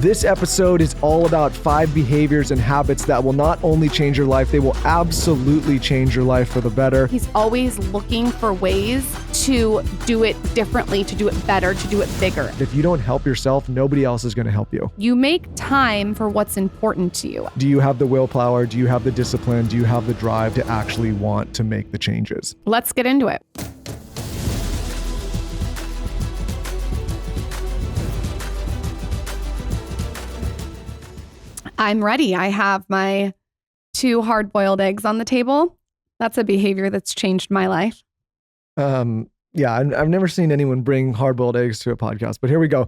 This episode is all about 5 behaviors and habits that will not only change your life, they will absolutely change your life for the better. He's always looking for ways to do it differently, to do it better, to do it bigger. If you don't help yourself, nobody else is going to help you. You make time for what's important to you. Do you have the willpower? Do you have the discipline? Do you have the drive to actually want to make the changes? Let's get into it. I'm ready. I have my 2 hard-boiled eggs on the table. That's a behavior that's changed my life. Yeah, I've never seen anyone bring hard-boiled eggs to a podcast, but here we go.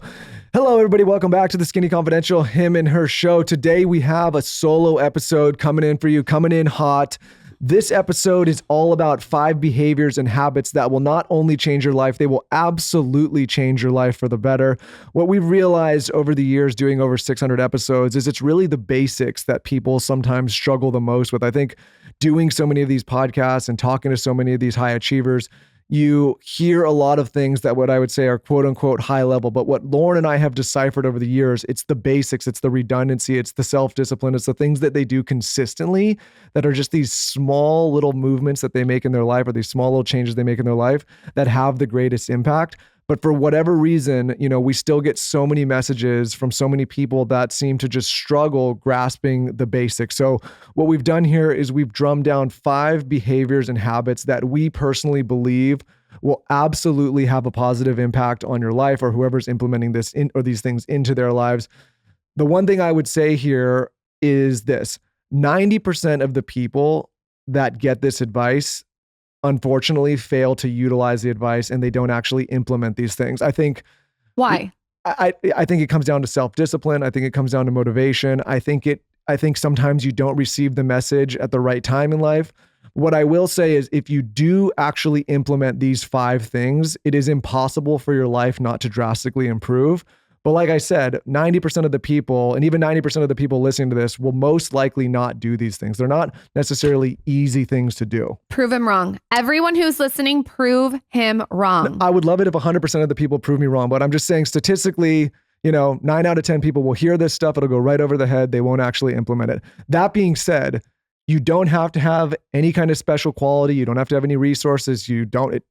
Hello, everybody. Welcome back to the Skinny Confidential Him and Her Show. Today, we have a solo episode coming in for you, coming in hot. This episode is all about 5 behaviors and habits that will not only change your life, they will absolutely change your life for the better. What we've realized over the years doing over 600 episodes is it's really the basics that people sometimes struggle the most with. I think doing so many of these podcasts and talking to so many of these high achievers, you hear a lot of things that what I would say are quote unquote high level, but what Lauryn and I have deciphered over the years, it's the basics, it's the redundancy, it's the self-discipline, it's the things that they do consistently that are just these small little movements that they make in their life or these small little changes they make in their life that have the greatest impact. But for whatever reason, we still get so many messages from so many people that seem to just struggle grasping the basics. So what we've done here is we've drummed down 5 behaviors and habits that we personally believe will absolutely have a positive impact on your life or whoever's implementing this or these things into their lives. The one thing I would say here is this: 90% of the people that get this advice unfortunately fail to utilize the advice and they don't actually implement these things. I think why? I think it comes down to self-discipline. I think it comes down to motivation. I think sometimes you don't receive the message at the right time in life. What I will say is if you do actually implement these 5 things, it is impossible for your life not to drastically improve. But like I said, 90% of the people, and even 90% of the people listening to this will most likely not do these things. They're not necessarily easy things to do. Prove him wrong. Everyone who's listening, prove him wrong. I would love it if 100% of the people prove me wrong, but I'm just saying statistically, 9 out of 10 people will hear this stuff. It'll go right over the head. They won't actually implement it. That being said, you don't have to have any kind of special quality. You don't have to have any resources. It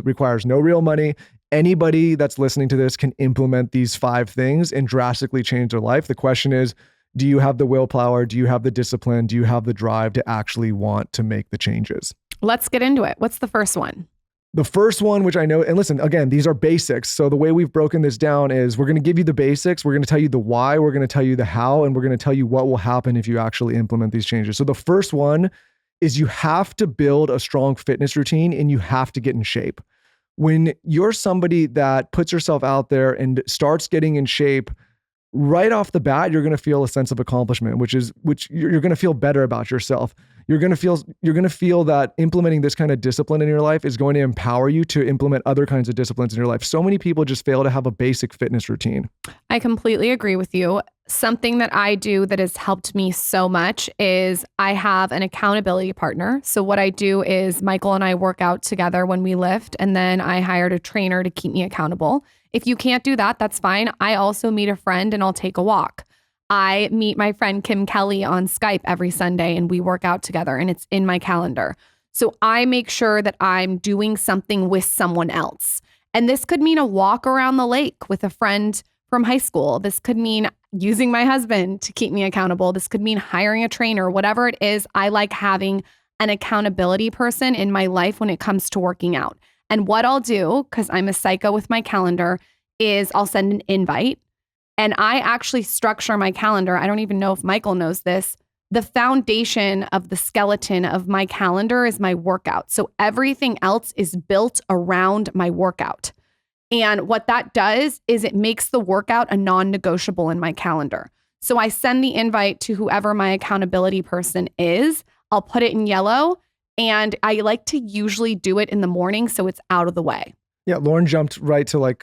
requires no real money. Anybody that's listening to this can implement these 5 things and drastically change their life. The question is, do you have the willpower? Do you have the discipline? Do you have the drive to actually want to make the changes? Let's get into it. What's the first one? The first one, which I know, and listen, again, these are basics. So the way we've broken this down is we're going to give you the basics. We're going to tell you the why. We're going to tell you the how, and we're going to tell you what will happen if you actually implement these changes. So the first one is you have to build a strong fitness routine and you have to get in shape. When you're somebody that puts yourself out there and starts getting in shape, right off the bat, you're going to feel a sense of accomplishment, which you're going to feel better about yourself. You're going to feel that implementing this kind of discipline in your life is going to empower you to implement other kinds of disciplines in your life. So many people just fail to have a basic fitness routine. I completely agree with you. Something that I do that has helped me so much is I have an accountability partner. So what I do is Michael and I work out together when we lift, and then I hired a trainer to keep me accountable. If you can't do that, that's fine. I also meet a friend and I'll take a walk. I meet my friend Kim Kelly on Skype every Sunday and we work out together and it's in my calendar. So I make sure that I'm doing something with someone else. And this could mean a walk around the lake with a friend from high school. This could mean using my husband to keep me accountable. This could mean hiring a trainer, whatever it is. I like having an accountability person in my life when it comes to working out. And what I'll do, because I'm a psycho with my calendar, is I'll send an invite. And I actually structure my calendar. I don't even know if Michael knows this. The foundation of the skeleton of my calendar is my workout. So everything else is built around my workout. And what that does is it makes the workout a non-negotiable in my calendar. So I send the invite to whoever my accountability person is. I'll put it in yellow. And I like to usually do it in the morning so it's out of the way. Yeah, Lauryn jumped right to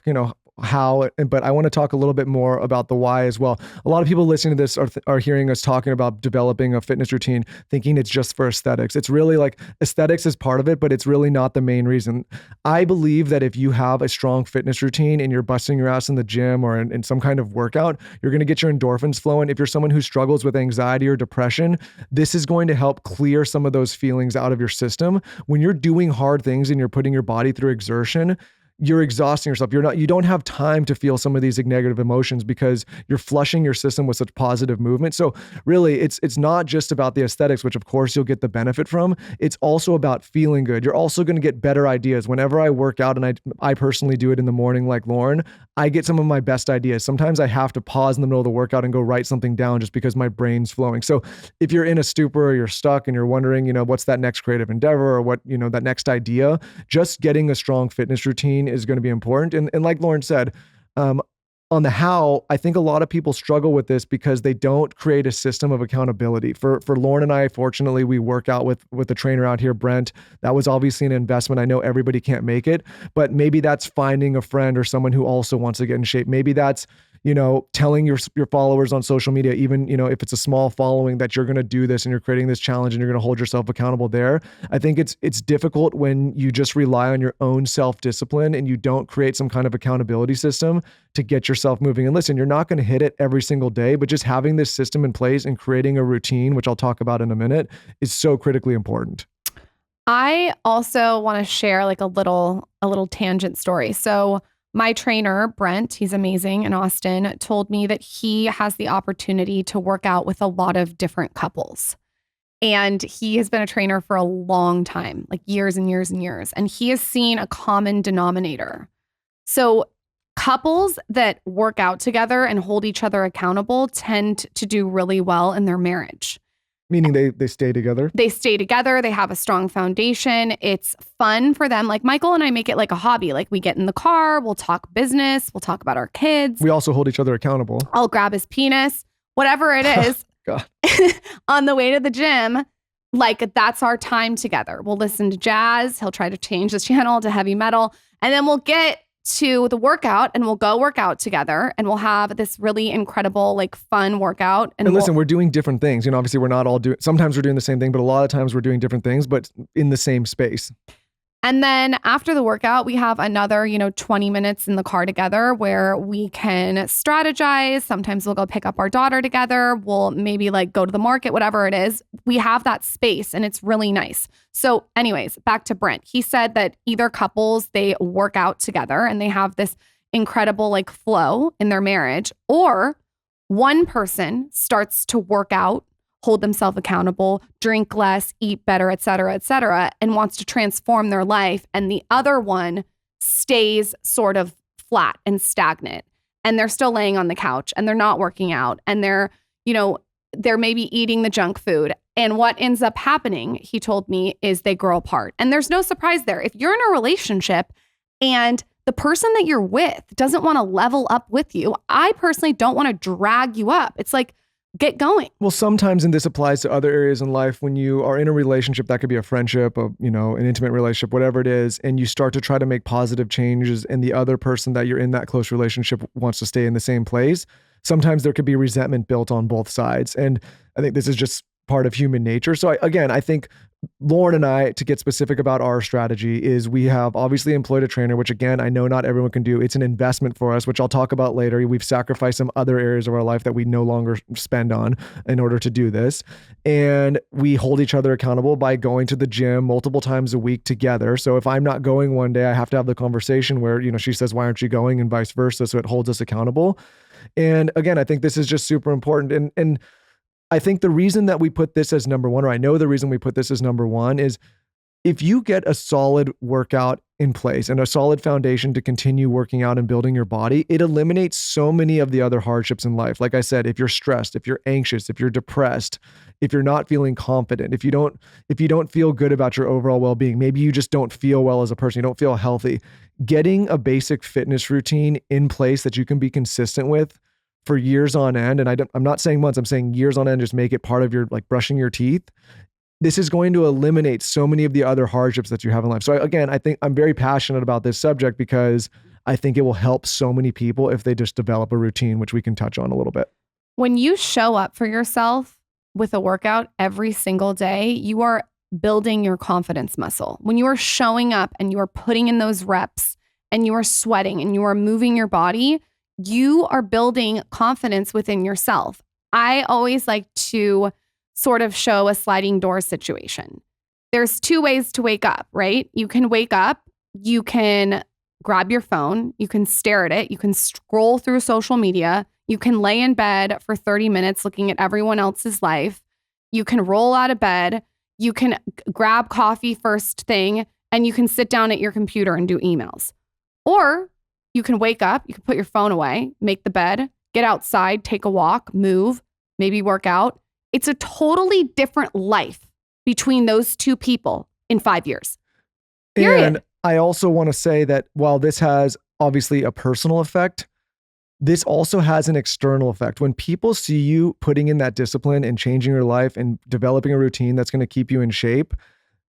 how, but I want to talk a little bit more about the why as well. A lot of people listening to this are hearing us talking about developing a fitness routine, thinking it's just for aesthetics. It's really like aesthetics is part of it, but it's really not the main reason. I believe that if you have a strong fitness routine and you're busting your ass in the gym or in some kind of workout, you're going to get your endorphins flowing. If you're someone who struggles with anxiety or depression, this is going to help clear some of those feelings out of your system. When you're doing hard things and you're putting your body through exertion, you're exhausting yourself. You don't have time to feel some of these negative emotions because you're flushing your system with such positive movement. So really, it's not just about the aesthetics, which of course you'll get the benefit from. It's also about feeling good. You're also going to get better ideas. Whenever I work out, and I personally do it in the morning like Lauren, I get some of my best ideas. Sometimes I have to pause in the middle of the workout and go write something down just because my brain's flowing. So if you're in a stupor or you're stuck and you're wondering, what's that next creative endeavor or what, that next idea, just getting a strong fitness routine is going to be important. And like Lauren said, on the how, I think a lot of people struggle with this because they don't create a system of accountability. For Lauren and I, fortunately, we work out with the trainer out here, Brent. That was obviously an investment. I know everybody can't make it, but maybe that's finding a friend or someone who also wants to get in shape. Maybe that's telling your followers on social media, even, if it's a small following, that you're going to do this and you're creating this challenge and you're going to hold yourself accountable there. I think it's difficult when you just rely on your own self-discipline and you don't create some kind of accountability system to get yourself moving. And listen, you're not going to hit it every single day, but just having this system in place and creating a routine, which I'll talk about in a minute, is so critically important. I also want to share like a little tangent story. So my trainer, Brent, he's amazing in Austin, told me that he has the opportunity to work out with a lot of different couples. And he has been a trainer for a long time, like years and years and years. And he has seen a common denominator. So couples that work out together and hold each other accountable tend to do really well in their marriage. Meaning they stay together? They stay together. They have a strong foundation. It's fun for them. Like Michael and I make it like a hobby. Like we get in the car, we'll talk business, we'll talk about our kids. We also hold each other accountable. I'll grab his penis, whatever it is. God. On the way to the gym, like that's our time together. We'll listen to jazz. He'll try to change the channel to heavy metal. And then we'll get to the workout and we'll go work out together and we'll have this really incredible, like fun workout. And listen, we're doing different things. Obviously we're not all doing, sometimes we're doing the same thing, but a lot of times we're doing different things, but in the same space. And then after the workout, we have another, 20 minutes in the car together where we can strategize. Sometimes we'll go pick up our daughter together. We'll maybe like go to the market, whatever it is. We have that space and it's really nice. So anyways, back to Brent. He said that either couples, they work out together and they have this incredible like flow in their marriage, or one person starts to work out, hold themselves accountable, drink less, eat better, et cetera, and wants to transform their life. And the other one stays sort of flat and stagnant. And they're still laying on the couch and they're not working out. And they're maybe eating the junk food. And what ends up happening, he told me, is they grow apart. And there's no surprise there. If you're in a relationship and the person that you're with doesn't want to level up with you, I personally don't want to drag you up. It's like, get going. Well, sometimes, and this applies to other areas in life, when you are in a relationship, that could be a friendship, an intimate relationship, whatever it is, and you start to try to make positive changes and the other person that you're in that close relationship wants to stay in the same place, sometimes there could be resentment built on both sides. And I think this is just part of human nature. So I think Lauren and I, to get specific about our strategy, is we have obviously employed a trainer, which again, I know not everyone can do. It's an investment for us, which I'll talk about later. We've sacrificed some other areas of our life that we no longer spend on in order to do this. And we hold each other accountable by going to the gym multiple times a week together. So if I'm not going one day, I have to have the conversation where, she says, why aren't you going? And vice versa. So it holds us accountable. And again, I think this is just super important. And I think the reason that we put this as number one, or I know the reason we put this as number one, is if you get a solid workout in place and a solid foundation to continue working out and building your body, it eliminates so many of the other hardships in life. Like I said, if you're stressed, if you're anxious, if you're depressed, if you're not feeling confident, if you don't feel good about your overall well-being, maybe you just don't feel well as a person, you don't feel healthy, getting a basic fitness routine in place that you can be consistent with for years on end, and I'm not saying months, I'm saying years on end, just make it part of your, like, brushing your teeth. This is going to eliminate so many of the other hardships that you have in life. So again, I think I'm very passionate about this subject because I think it will help so many people if they just develop a routine, which we can touch on a little bit. When you show up for yourself with a workout every single day, you are building your confidence muscle. When you are showing up and you are putting in those reps and you are sweating and you are moving your body, you are building confidence within yourself. I always like to sort of show a sliding door situation. There's two ways to wake up, right? You can wake up, you can grab your phone, you can stare at it, you can scroll through social media, you can lay in bed for 30 minutes looking at everyone else's life, you can roll out of bed, you can grab coffee first thing, and you can sit down at your computer and do emails. Or you can wake up, you can put your phone away, make the bed, get outside, take a walk, move, maybe work out. It's a totally different life between those two people in 5 years. Period. And I also want to say that while this has obviously a personal effect, this also has an external effect. When people see you putting in that discipline and changing your life and developing a routine that's going to keep you in shape,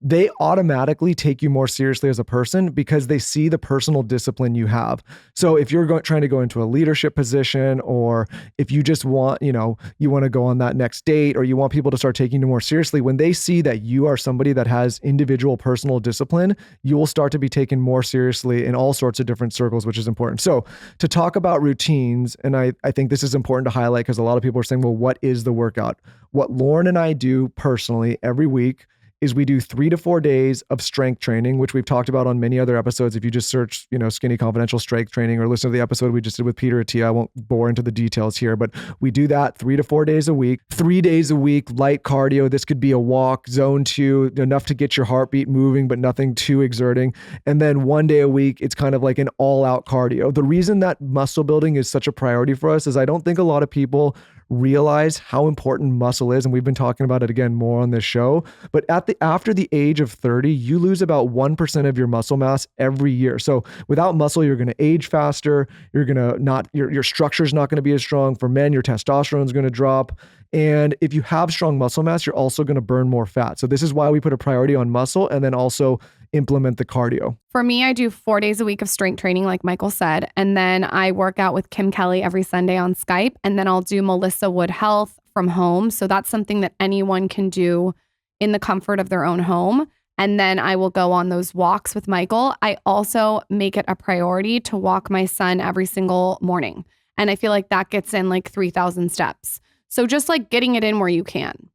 they automatically take you more seriously as a person because they see the personal discipline you have. So if you're trying to go into a leadership position, or if you just want, you want to go on that next date, or you want people to start taking you more seriously, when they see that you are somebody that has individual personal discipline, you will start to be taken more seriously in all sorts of different circles, which is important. So to talk about routines, and I think this is important to highlight because a lot of people are saying, well, what is the workout? What Lauryn and I do personally every week is we do 3 to 4 days of strength training, which we've talked about on many other episodes. If you just search, Skinny Confidential strength training, or listen to the episode we just did with Peter Attia, I won't bore into the details here, but we do that 3 to 4 days a week, 3 days a week, light cardio. This could be a walk, zone 2, enough to get your heartbeat moving, but nothing too exerting. And then 1 day a week, it's kind of like an all out cardio. The reason that muscle building is such a priority for us is I don't think a lot of people realize how important muscle is. And we've been talking about it again more on this show, but after the age of 30, you lose about 1% of your muscle mass every year. So without muscle, you're going to age faster. You're going to your structure's not going to be as strong. For men, your testosterone is going to drop. And if you have strong muscle mass, you're also going to burn more fat. So this is why we put a priority on muscle and then also implement the cardio. For me, I do 4 days a week of strength training, like Michael said. And then I work out with Kim Kelly every Sunday on Skype. And then I'll do Melissa Wood Health from home. So that's something that anyone can do in the comfort of their own home. And then I will go on those walks with Michael. I also make it a priority to walk my son every single morning. And I feel like that gets in like 3,000 steps. So just like getting it in where you can.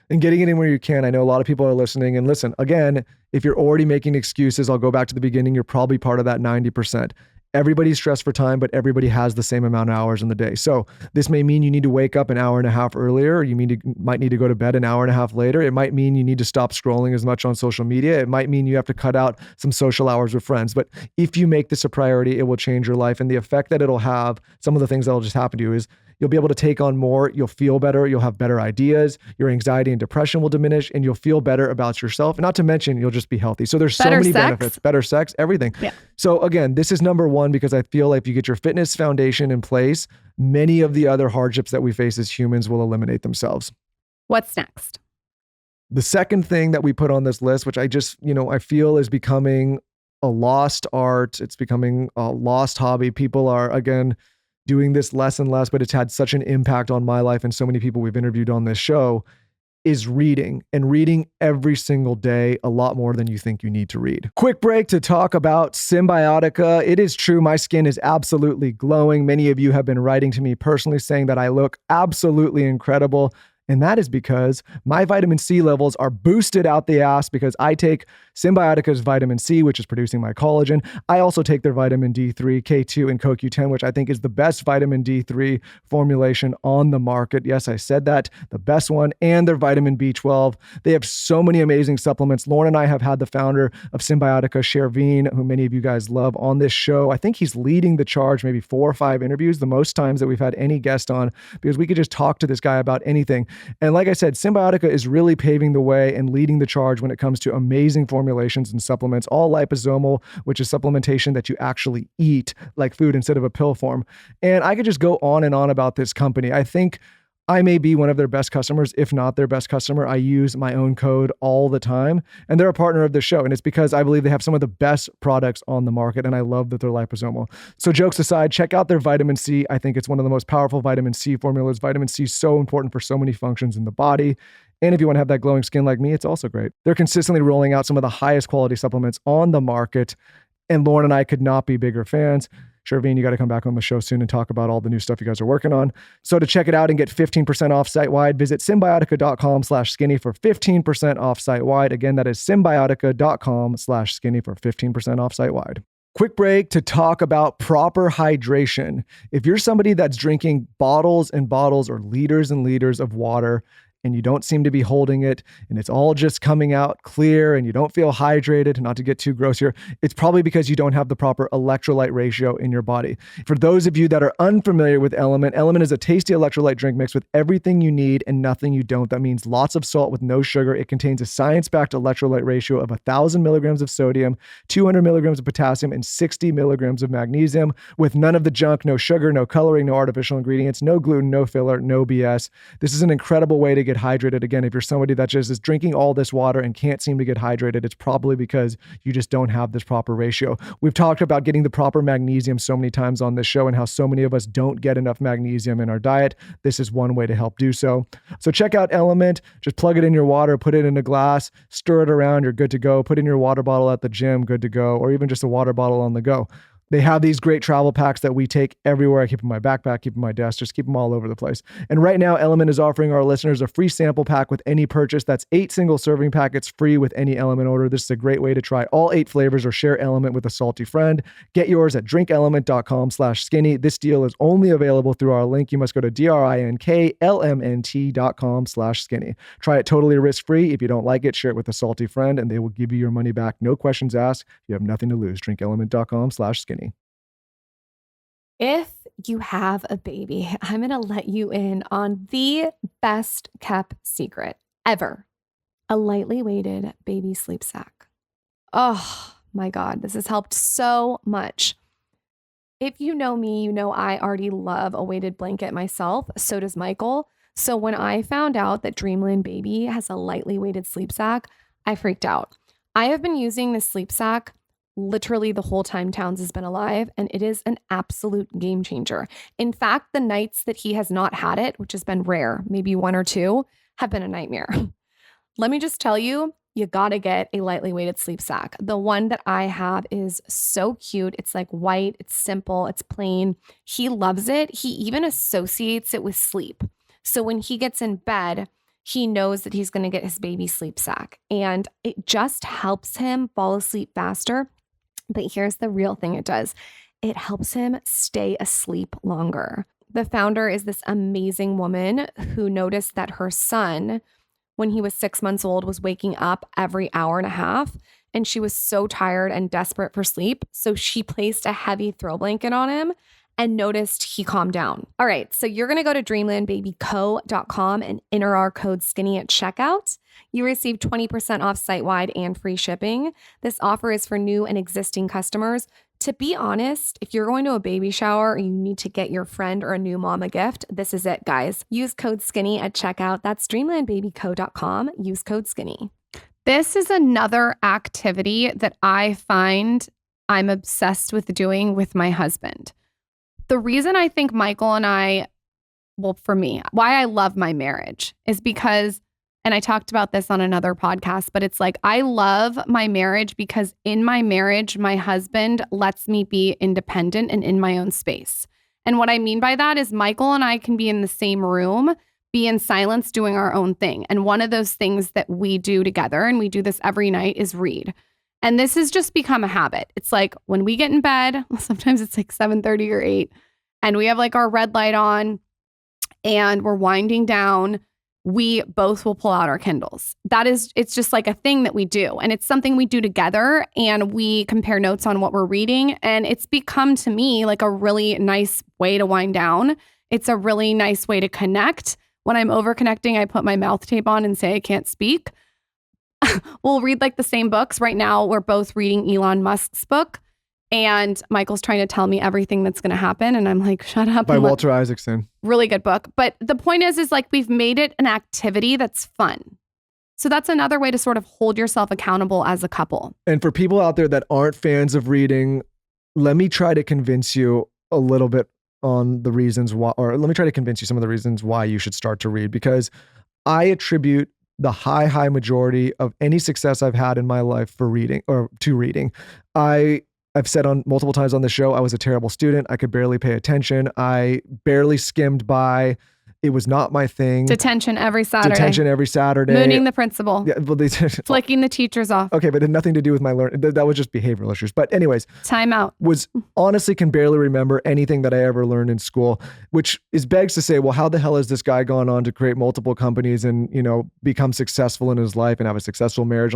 And getting it in where you can. I know a lot of people are listening. And listen, again, if you're already making excuses, I'll go back to the beginning. You're probably part of that 90%. Everybody's stressed for time, but everybody has the same amount of hours in the day. So this may mean you need to wake up an hour and a half earlier, or you might need to go to bed an hour and a half later. It might mean you need to stop scrolling as much on social media. It might mean you have to cut out some social hours with friends. But if you make this a priority, it will change your life. And the effect that it'll have, some of the things that will just happen to you is you'll be able to take on more, you'll feel better, you'll have better ideas, your anxiety and depression will diminish, and you'll feel better about yourself. And not to mention, you'll just be healthy. So there's so many benefits, better sex, everything. Yeah. So again, this is number one, because I feel like if you get your fitness foundation in place, many of the other hardships that we face as humans will eliminate themselves. What's next? The second thing that we put on this list, which I just, I feel is becoming a lost art. It's becoming a lost hobby. People are, again, doing this less and less, but it's had such an impact on my life and so many people we've interviewed on this show, is reading, and reading every single day, a lot more than you think you need to read. Quick break to talk about Symbiotica. It is true, my skin is absolutely glowing. Many of you have been writing to me personally saying that I look absolutely incredible. And that is because my vitamin C levels are boosted out the ass because I take Symbiotica's vitamin C, which is producing my collagen. I also take their vitamin D3, K2, and CoQ10, which I think is the best vitamin D3 formulation on the market. Yes, I said that, the best one, and their vitamin B12. They have so many amazing supplements. Lauryn and I have had the founder of Symbiotica, Shervin, who many of you guys love, on this show. I think he's leading the charge, maybe 4 or 5 interviews, the most times that we've had any guest on, because we could just talk to this guy about anything. And like I said, Symbiotica is really paving the way and leading the charge when it comes to amazing formulations and supplements, all liposomal, which is supplementation that you actually eat like food instead of a pill form. And I could just go on and on about this company. I think I may be one of their best customers, if not their best customer. I use my own code all the time, and they're a partner of the show. And it's because I believe they have some of the best products on the market, and I love that they're liposomal. So jokes aside, check out their vitamin C. I think it's one of the most powerful vitamin C formulas. Vitamin C is so important for so many functions in the body. And if you want to have that glowing skin like me, it's also great. They're consistently rolling out some of the highest quality supplements on the market. And Lauryn and I could not be bigger fans. Shervine, you got to come back on the show soon and talk about all the new stuff you guys are working on. So to check it out and get 15% off site-wide, visit symbiotica.com/skinny for 15% off site-wide. Again, that is symbiotica.com/skinny for 15% off site-wide. Quick break to talk about proper hydration. If you're somebody that's drinking bottles and bottles or liters and liters of water, and you don't seem to be holding it, and it's all just coming out clear, and you don't feel hydrated, not to get too gross here, it's probably because you don't have the proper electrolyte ratio in your body. For those of you that are unfamiliar with Element, Element is a tasty electrolyte drink mixed with everything you need and nothing you don't. That means lots of salt with no sugar. It contains a science-backed electrolyte ratio of 1,000 milligrams of sodium, 200 milligrams of potassium, and 60 milligrams of magnesium, with none of the junk, no sugar, no coloring, no artificial ingredients, no gluten, no filler, no BS. This is an incredible way to get hydrated. Again, if you're somebody that just is drinking all this water and can't seem to get hydrated, it's probably because you just don't have this proper ratio. We've talked about getting the proper magnesium so many times on this show and how so many of us don't get enough magnesium in our diet. This is one way to help do so. So check out Element. Just plug it in your water, put it in a glass, stir it around, you're good to go. Put in your water bottle at the gym, good to go, or even just a water bottle on the go. They have these great travel packs that we take everywhere. I keep in my backpack, keep in my desk, just keep them all over the place. And right now, Element is offering our listeners a free sample pack with any purchase. That's 8 single serving packets free with any Element order. This is a great way to try all 8 flavors or share Element with a salty friend. Get yours at drinkelement.com/skinny. This deal is only available through our link. You must go to drinklmnt.com/skinny. Try it totally risk-free. If you don't like it, share it with a salty friend and they will give you your money back. No questions asked. You have nothing to lose. drinkelement.com/skinny. If you have a baby, I'm going to let you in on the best kept secret ever. A lightly weighted baby sleep sack. Oh my God, this has helped so much. If you know me, you know I already love a weighted blanket myself. So does Michael. So when I found out that Dreamland Baby has a lightly weighted sleep sack, I freaked out. I have been using this sleep sack literally the whole time Towns has been alive, and it is an absolute game changer. In fact, the nights that he has not had it, which has been rare, maybe 1 or 2, have been a nightmare. Let me just tell you, you gotta get a lightly weighted sleep sack. The one that I have is so cute. It's like white, it's simple, it's plain. He loves it. He even associates it with sleep. So when he gets in bed, he knows that he's gonna get his baby sleep sack, and it just helps him fall asleep faster. But here's the real thing it does. It helps him stay asleep longer. The founder is this amazing woman who noticed that her son, when he was 6 months old, was waking up every hour and a half, and she was so tired and desperate for sleep. So she placed a heavy throw blanket on him and noticed he calmed down. All right, so you're going to go to dreamlandbabyco.com and enter our code SKINNY at checkout. You receive 20% off site-wide and free shipping. This offer is for new and existing customers. To be honest, if you're going to a baby shower or you need to get your friend or a new mom a gift, this is it, guys. Use code SKINNY at checkout. That's dreamlandbabyco.com. Use code SKINNY. This is another activity that I find I'm obsessed with doing with my husband. The reason I think Michael and I, well, for me, why I love my marriage is because, and I talked about this on another podcast, but it's like, I love my marriage because in my marriage, my husband lets me be independent and in my own space. And what I mean by that is Michael and I can be in the same room, be in silence, doing our own thing. And one of those things that we do together, and we do this every night, is read. And this has just become a habit. It's like when we get in bed, sometimes it's like 7:30 or 8, and we have like our red light on and we're winding down, we both will pull out our Kindles. It's just like a thing that we do. And it's something we do together, and we compare notes on what we're reading. And it's become to me like a really nice way to wind down. It's a really nice way to connect. When I'm over connecting, I put my mouth tape on and say I can't speak. We'll read like the same books. Right now, we're both reading Elon Musk's book. And Michael's trying to tell me everything that's going to happen. And I'm like, shut up. By Walter Isaacson. Really good book. But the point is like we've made it an activity that's fun. So that's another way to sort of hold yourself accountable as a couple. And for people out there that aren't fans of reading, let me try to convince you a little bit on the reasons why, or let me try to convince you some of the reasons why you should start to read, because I attribute the high majority of any success I've had in my life for reading or to reading. I've said on multiple times on the show, I was a terrible student. I could barely pay attention. I barely skimmed by. It was not my thing. Detention every Saturday. Mooning the principal. Yeah, well, flicking the teachers off. Okay, but it had nothing to do with my learning. That was just behavioral issues. But anyways. Time out. Was honestly can barely remember anything that I ever learned in school, which is begs to say, well, how the hell has this guy gone on to create multiple companies and, become successful in his life and have a successful marriage?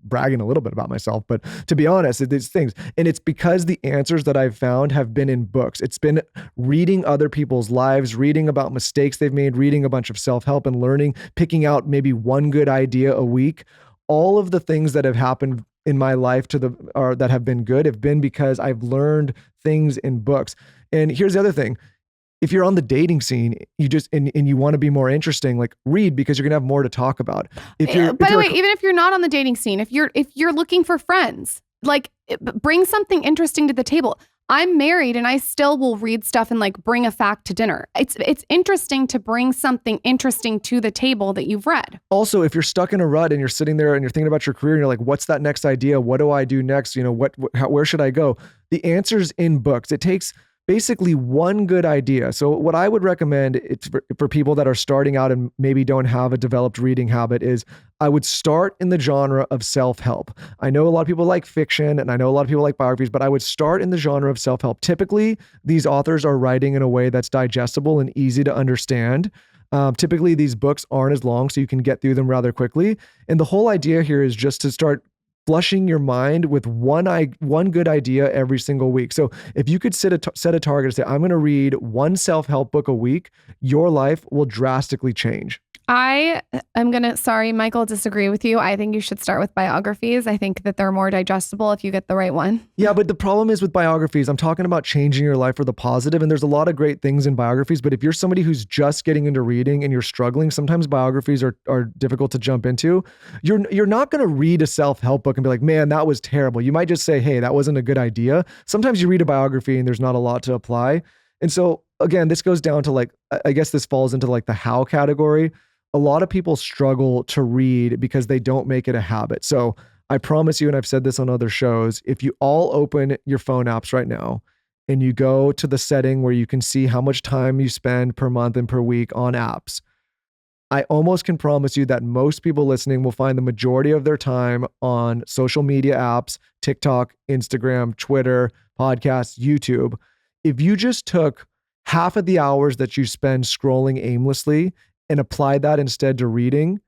Bragging a little bit about myself, but to be honest, these things. And it's because the answers that I've found have been in books. It's been reading other people's lives, reading about mistakes they've made, reading a bunch of self-help and learning, picking out maybe one good idea a week. All of the things that have happened in my life that have been good have been because I've learned things in books. And here's the other thing. If you're on the dating scene, you just and you want to be more interesting, like read, because you're gonna have more to talk about. By the way, even if you're not on the dating scene, if you're looking for friends, like bring something interesting to the table. I'm married and I still will read stuff and like bring a fact to dinner. It's interesting to bring something interesting to the table that you've read. Also, if you're stuck in a rut and you're sitting there and you're thinking about your career and you're like, what's that next idea? What do I do next? Where should I go? The answer's in books. It takes basically one good idea. So what I would recommend for people that are starting out and maybe don't have a developed reading habit is I would start in the genre of self-help. I know a lot of people like fiction and I know a lot of people like biographies, but I would start in the genre of self-help. Typically, these authors are writing in a way that's digestible and easy to understand. Typically, these books aren't as long, so you can get through them rather quickly. And the whole idea here is just to start flushing your mind with one good idea every single week. So if you could set a target and say, I'm going to read one self-help book a week, your life will drastically change. I am going to, sorry, Michael, disagree with you. I think you should start with biographies. I think that they're more digestible if you get the right one. Yeah, but the problem is with biographies, I'm talking about changing your life for the positive, and there's a lot of great things in biographies, but if you're somebody who's just getting into reading and you're struggling, sometimes biographies are difficult to jump into. You're not going to read a self-help book and be like, man, that was terrible. You might just say, hey, that wasn't a good idea. Sometimes you read a biography and there's not a lot to apply. And so again, this goes down to like, I guess this falls into like the how category. A lot of people struggle to read because they don't make it a habit. So I promise you, and I've said this on other shows, if you all open your phone apps right now and you go to the setting where you can see how much time you spend per month and per week on apps, I almost can promise you that most people listening will find the majority of their time on social media apps, TikTok, Instagram, Twitter, podcasts, YouTube. If you just took half of the hours that you spend scrolling aimlessly and apply that instead to reading,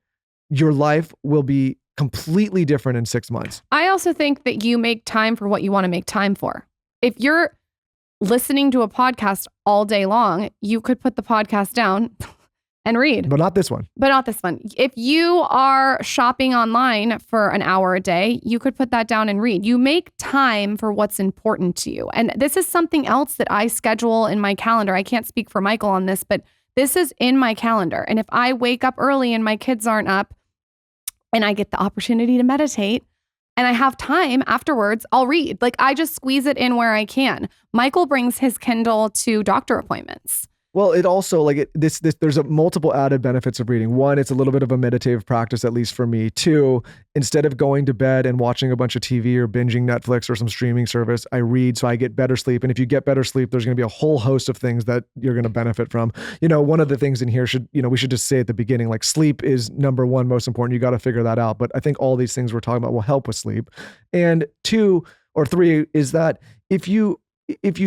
your life will be completely different in 6 months. I also think that you make time for what you want to make time for. If you're listening to a podcast all day long, you could put the podcast down and read. But not this one. If you are shopping online for an hour a day, you could put that down and read. You make time for what's important to you. And this is something else that I schedule in my calendar. I can't speak for Michael on this, but this is in my calendar. And if I wake up early and my kids aren't up and I get the opportunity to meditate and I have time afterwards, I'll read. Like I just squeeze it in where I can. Michael brings his Kindle to doctor appointments. Well, it also there's multiple added benefits of reading. One, it's a little bit of a meditative practice, at least for me. Two, instead of going to bed and watching a bunch of TV or binging Netflix or some streaming service, I read so I get better sleep. And if you get better sleep, there's going to be a whole host of things that you're going to benefit from. One of the things in here we should just say at the beginning, like sleep is number one, most important. You got to figure that out. But I think all these things we're talking about will help with sleep. And 2 or 3 is that if you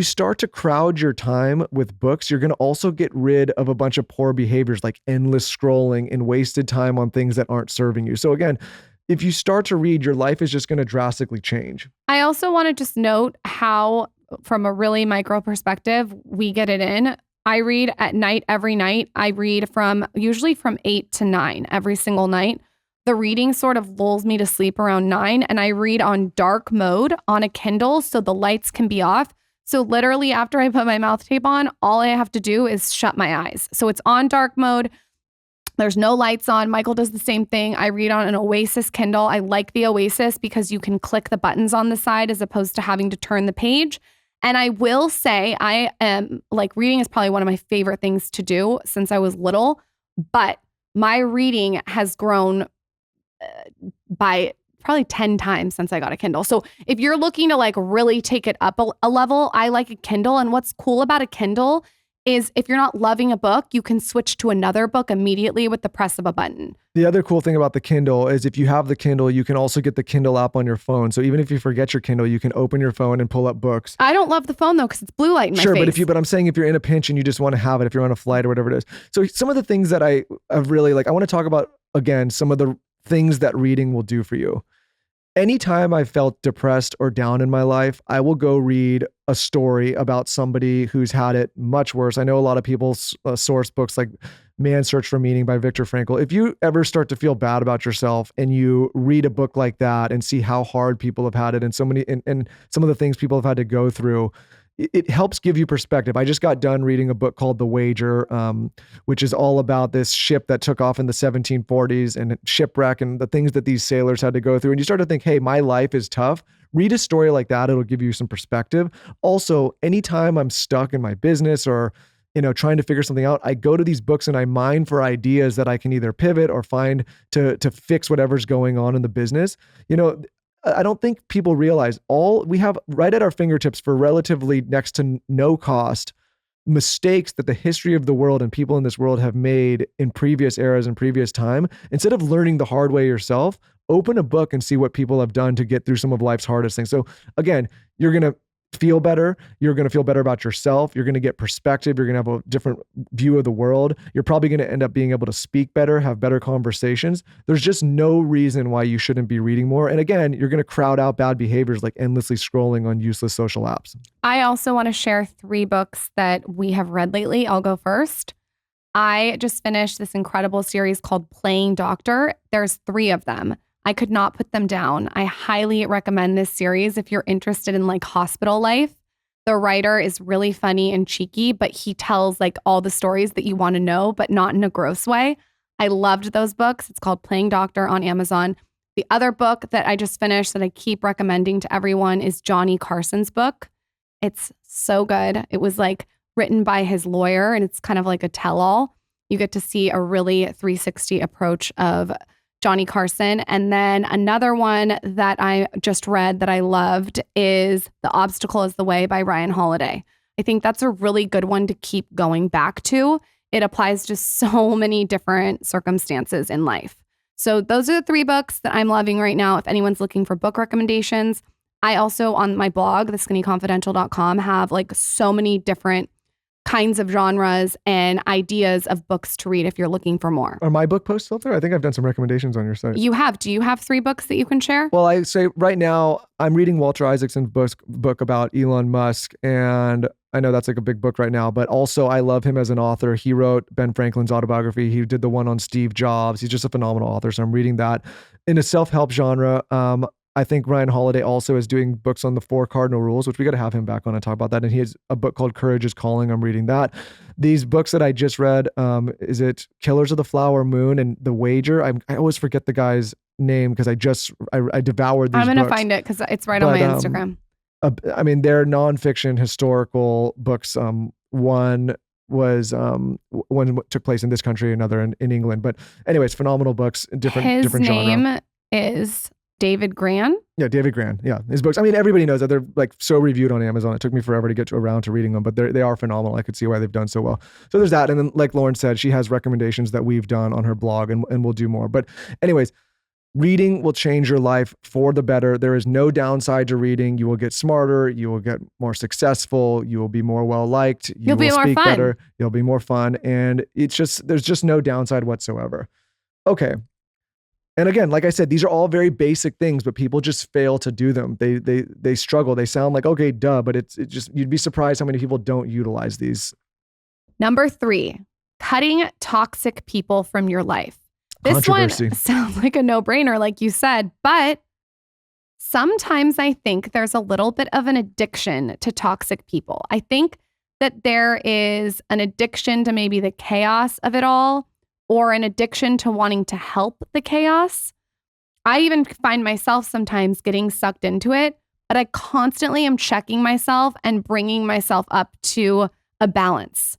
start to crowd your time with books, you're going to also get rid of a bunch of poor behaviors like endless scrolling and wasted time on things that aren't serving you. So again, if you start to read, your life is just going to drastically change. I also want to just note how, from a really micro perspective, we get it in. I read at night every night. I read usually from 8 to 9 every single night. the reading sort of lulls me to sleep around 9, and I read on dark mode on a Kindle so the lights can be off. So literally after I put my mouth tape on, all I have to do is shut my eyes. So it's on dark mode. There's no lights on. Michael does the same thing. I read on an Oasis Kindle. I like the Oasis because you can click the buttons on the side as opposed to having to turn the page. And I will say I am like reading is probably one of my favorite things to do since I was little, but my reading has grown by probably 10 times since I got a Kindle. So if you're looking to like really take it up a level, I like a Kindle. And what's cool about a Kindle is if you're not loving a book, you can switch to another book immediately with the press of a button. The other cool thing about the Kindle is if you have the Kindle, you can also get the Kindle app on your phone. So even if you forget your Kindle, you can open your phone and pull up books. I don't love the phone though, because it's blue light in my face. Sure, but I'm saying if you're in a pinch and you just want to have it, if you're on a flight or whatever it is. So some of the things that I've really I want to talk about, again, some of the things that reading will do for you. Anytime I felt depressed or down in my life, I will go read a story about somebody who's had it much worse. I know a lot of people source books like Man's Search for Meaning by Viktor Frankl. If you ever start to feel bad about yourself and you read a book like that and see how hard people have had it and and some of the things people have had to go through, it helps give you perspective. I just got done reading a book called The Wager, which is all about this ship that took off in the 1740s and shipwreck and the things that these sailors had to go through. And you start to think, hey, my life is tough. Read a story like that. It'll give you some perspective. Also, anytime I'm stuck in my business or trying to figure something out, I go to these books and I mine for ideas that I can either pivot or find to fix whatever's going on in the business. I don't think people realize all we have right at our fingertips for relatively next to no cost mistakes that the history of the world and people in this world have made in previous eras and previous time. Instead of learning the hard way yourself, open a book and see what people have done to get through some of life's hardest things. So again, you're going to feel better. You're going to feel better about yourself. You're going to get perspective. You're going to have a different view of the world. You're probably going to end up being able to speak better, have better conversations. There's just no reason why you shouldn't be reading more. And again, you're going to crowd out bad behaviors like endlessly scrolling on useless social apps. I also want to share 3 books that we have read lately. I'll go first. I just finished this incredible series called Playing Doctor. There's 3 of them. I could not put them down. I highly recommend this series if you're interested in like hospital life. The writer is really funny and cheeky, but he tells like all the stories that you want to know, but not in a gross way. I loved those books. It's called Playing Doctor on Amazon. The other book that I just finished that I keep recommending to everyone is Johnny Carson's book. It's so good. It was like written by his lawyer and it's kind of like a tell-all. You get to see a really 360 approach of Johnny Carson. And then another one that I just read that I loved is The Obstacle is the Way by Ryan Holiday. I think that's a really good one to keep going back to. It applies to so many different circumstances in life. So those are the 3 books that I'm loving right now. If anyone's looking for book recommendations, I also on my blog, theskinnyconfidential.com, have like so many different kinds of genres and ideas of books to read if you're looking for more. Are my book posts still there? I think I've done some recommendations on your site. You have. Do you have 3 books that you can share? Well, I say right now I'm reading Walter Isaacson's book about Elon Musk, and I know that's like a big book right now, but also I love him as an author. He wrote Ben Franklin's autobiography. He did the one on Steve Jobs. He's just a phenomenal author. So I'm reading that. In a self-help genre, I think Ryan Holiday also is doing books on the 4 cardinal rules, which we got to have him back on and talk about that. And he has a book called Courage is Calling. I'm reading that. These books that I just read, is it Killers of the Flower Moon and The Wager? I always forget the guy's name because I devoured these books. I'm going to find it because it's right on my Instagram. I mean, they're nonfiction historical books. One was one took place in this country, another in England. But anyways, phenomenal books, different genre. His name is David Gran? Yeah, David Gran. Yeah, his books. I mean, everybody knows that they're like so reviewed on Amazon. It took me forever to get around to reading them, but they are phenomenal. I could see why they've done so well. So there's that. And then like Lauren said, she has recommendations that we've done on her blog and we'll do more. But anyways, reading will change your life for the better. There is no downside to reading. You will get smarter. You will get more successful. You will be more well-liked. You'll be more fun. Better. You'll be more fun. And there's just no downside whatsoever. Okay. And again, like I said, these are all very basic things, but people just fail to do them. They struggle. They sound like, okay, duh, but it just, you'd be surprised how many people don't utilize these. Number 3, cutting toxic people from your life. This one Controversy. sounds like a no-brainer, like you said, but sometimes I think there's a little bit of an addiction to toxic people. I think that there is an addiction to maybe the chaos of it all, or an addiction to wanting to help the chaos. I even find myself sometimes getting sucked into it, but I constantly am checking myself and bringing myself up to a balance.